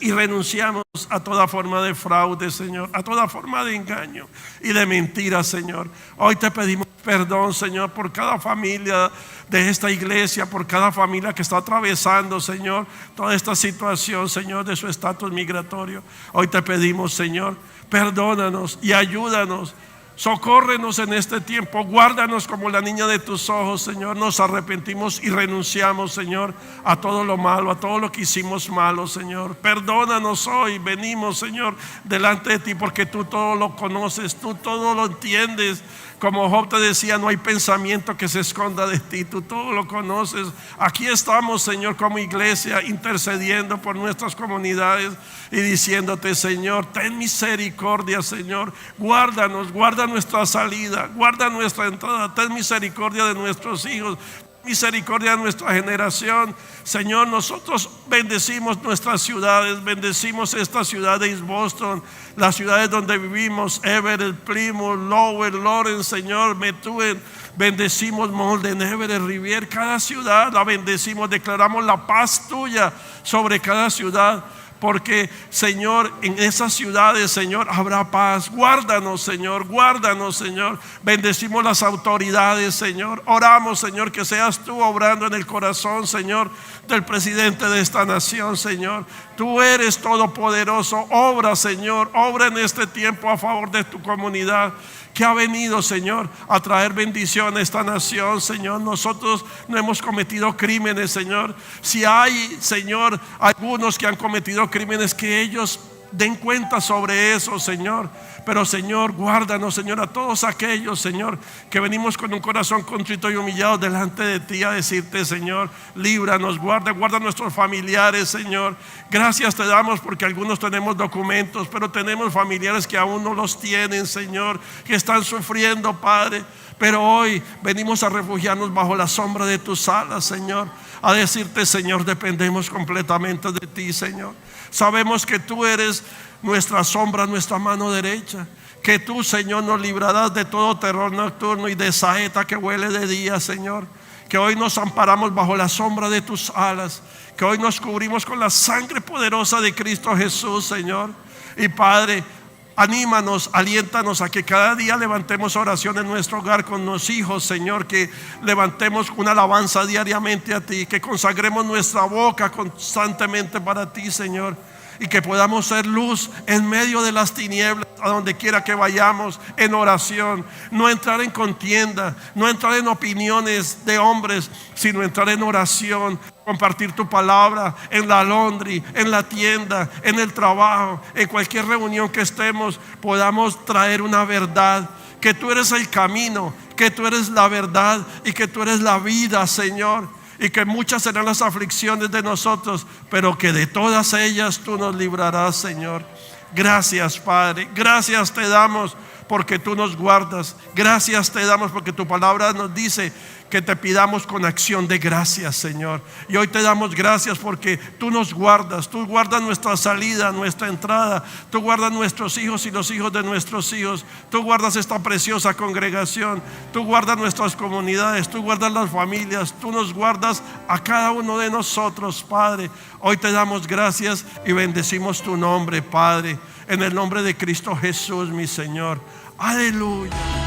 y renunciamos a toda forma de fraude, Señor, a toda forma de engaño y de mentira, Señor. Hoy te pedimos perdón, Señor, por cada familia de esta iglesia, por cada familia que está atravesando, Señor, toda esta situación, Señor, de su estatus migratorio. Hoy te pedimos, Señor, perdónanos y ayúdanos. Socórrenos en este tiempo, guárdanos como la niña de tus ojos, Señor. Nos arrepentimos y renunciamos, Señor, a todo lo malo, a todo lo que hicimos malo, Señor. Perdónanos hoy, venimos, Señor, delante de ti, porque tú todo lo conoces, tú todo lo entiendes. Como Job te decía: no hay pensamiento que se esconda de ti, tú todo lo conoces. Aquí estamos, Señor, como iglesia, intercediendo por nuestras comunidades y diciéndote: Señor, ten misericordia, Señor. Guárdanos, guarda nuestra salida, guarda nuestra entrada. Ten misericordia de nuestros hijos, misericordia de nuestra generación. Señor, nosotros bendecimos nuestras ciudades, bendecimos esta ciudad de East Boston, las ciudades donde vivimos, Everett, Plymouth, Lowell, Lawrence, Señor, Methuen. Bendecimos Malden, Everett, Rivier, cada ciudad la bendecimos. Declaramos la paz tuya sobre cada ciudad. porque Señor, en esas ciudades, Señor, habrá paz. Guárdanos, Señor, guárdanos, Señor. Bendecimos las autoridades, Señor. Oramos, Señor, que seas tú obrando en el corazón, Señor, del presidente de esta nación, Señor. Tú eres todopoderoso. Obra, Señor, obra en este tiempo a favor de tu comunidad, que ha venido, Señor, a traer bendición a esta nación, Señor. Nosotros no hemos cometido crímenes, Señor. Si hay, Señor, algunos que han cometido crímenes, que ellos den cuenta sobre eso, Señor. Pero, Señor, guárdanos, Señor, a todos aquellos, Señor, que venimos con un corazón contrito y humillado delante de ti a decirte, Señor, líbranos, guarda a nuestros familiares, Señor. Gracias te damos porque algunos tenemos documentos, pero tenemos familiares que aún no los tienen, Señor, que están sufriendo, Padre. Pero hoy venimos a refugiarnos bajo la sombra de tus alas, Señor, a decirte, Señor, dependemos completamente de ti, Señor. Sabemos que tú eres nuestra sombra, nuestra mano derecha, que tú, Señor, nos librarás de todo terror nocturno y de saeta que huele de día, Señor. Que hoy nos amparamos bajo la sombra de tus alas, que hoy nos cubrimos con la sangre poderosa de Cristo Jesús, Señor. Y Padre, anímanos, aliéntanos a que cada día levantemos oración en nuestro hogar con los hijos, Señor, que levantemos una alabanza diariamente a ti, que consagremos nuestra boca constantemente para ti, Señor, y que podamos ser luz en medio de las tinieblas, a donde quiera que vayamos, en oración. No entrar en contienda, no entrar en opiniones de hombres, sino entrar en oración, compartir tu palabra en la laundry, en la tienda, en el trabajo, en cualquier reunión que estemos, podamos traer una verdad, que tú eres el camino, que tú eres la verdad y que tú eres la vida, Señor. Y que muchas serán las aflicciones de nosotros, pero que de todas ellas tú nos librarás, Señor. Gracias, Padre. Gracias te damos porque tú nos guardas. Gracias te damos porque tu palabra nos dice que te pidamos con acción de gracias, Señor. Y hoy te damos gracias porque tú nos guardas. Tú guardas nuestra salida, nuestra entrada. Tú guardas nuestros hijos y los hijos de nuestros hijos. Tú guardas esta preciosa congregación. Tú guardas nuestras comunidades. Tú guardas las familias. Tú nos guardas a cada uno de nosotros, Padre. Hoy te damos gracias y bendecimos tu nombre, Padre, en el nombre de Cristo Jesús, mi Señor. Aleluya.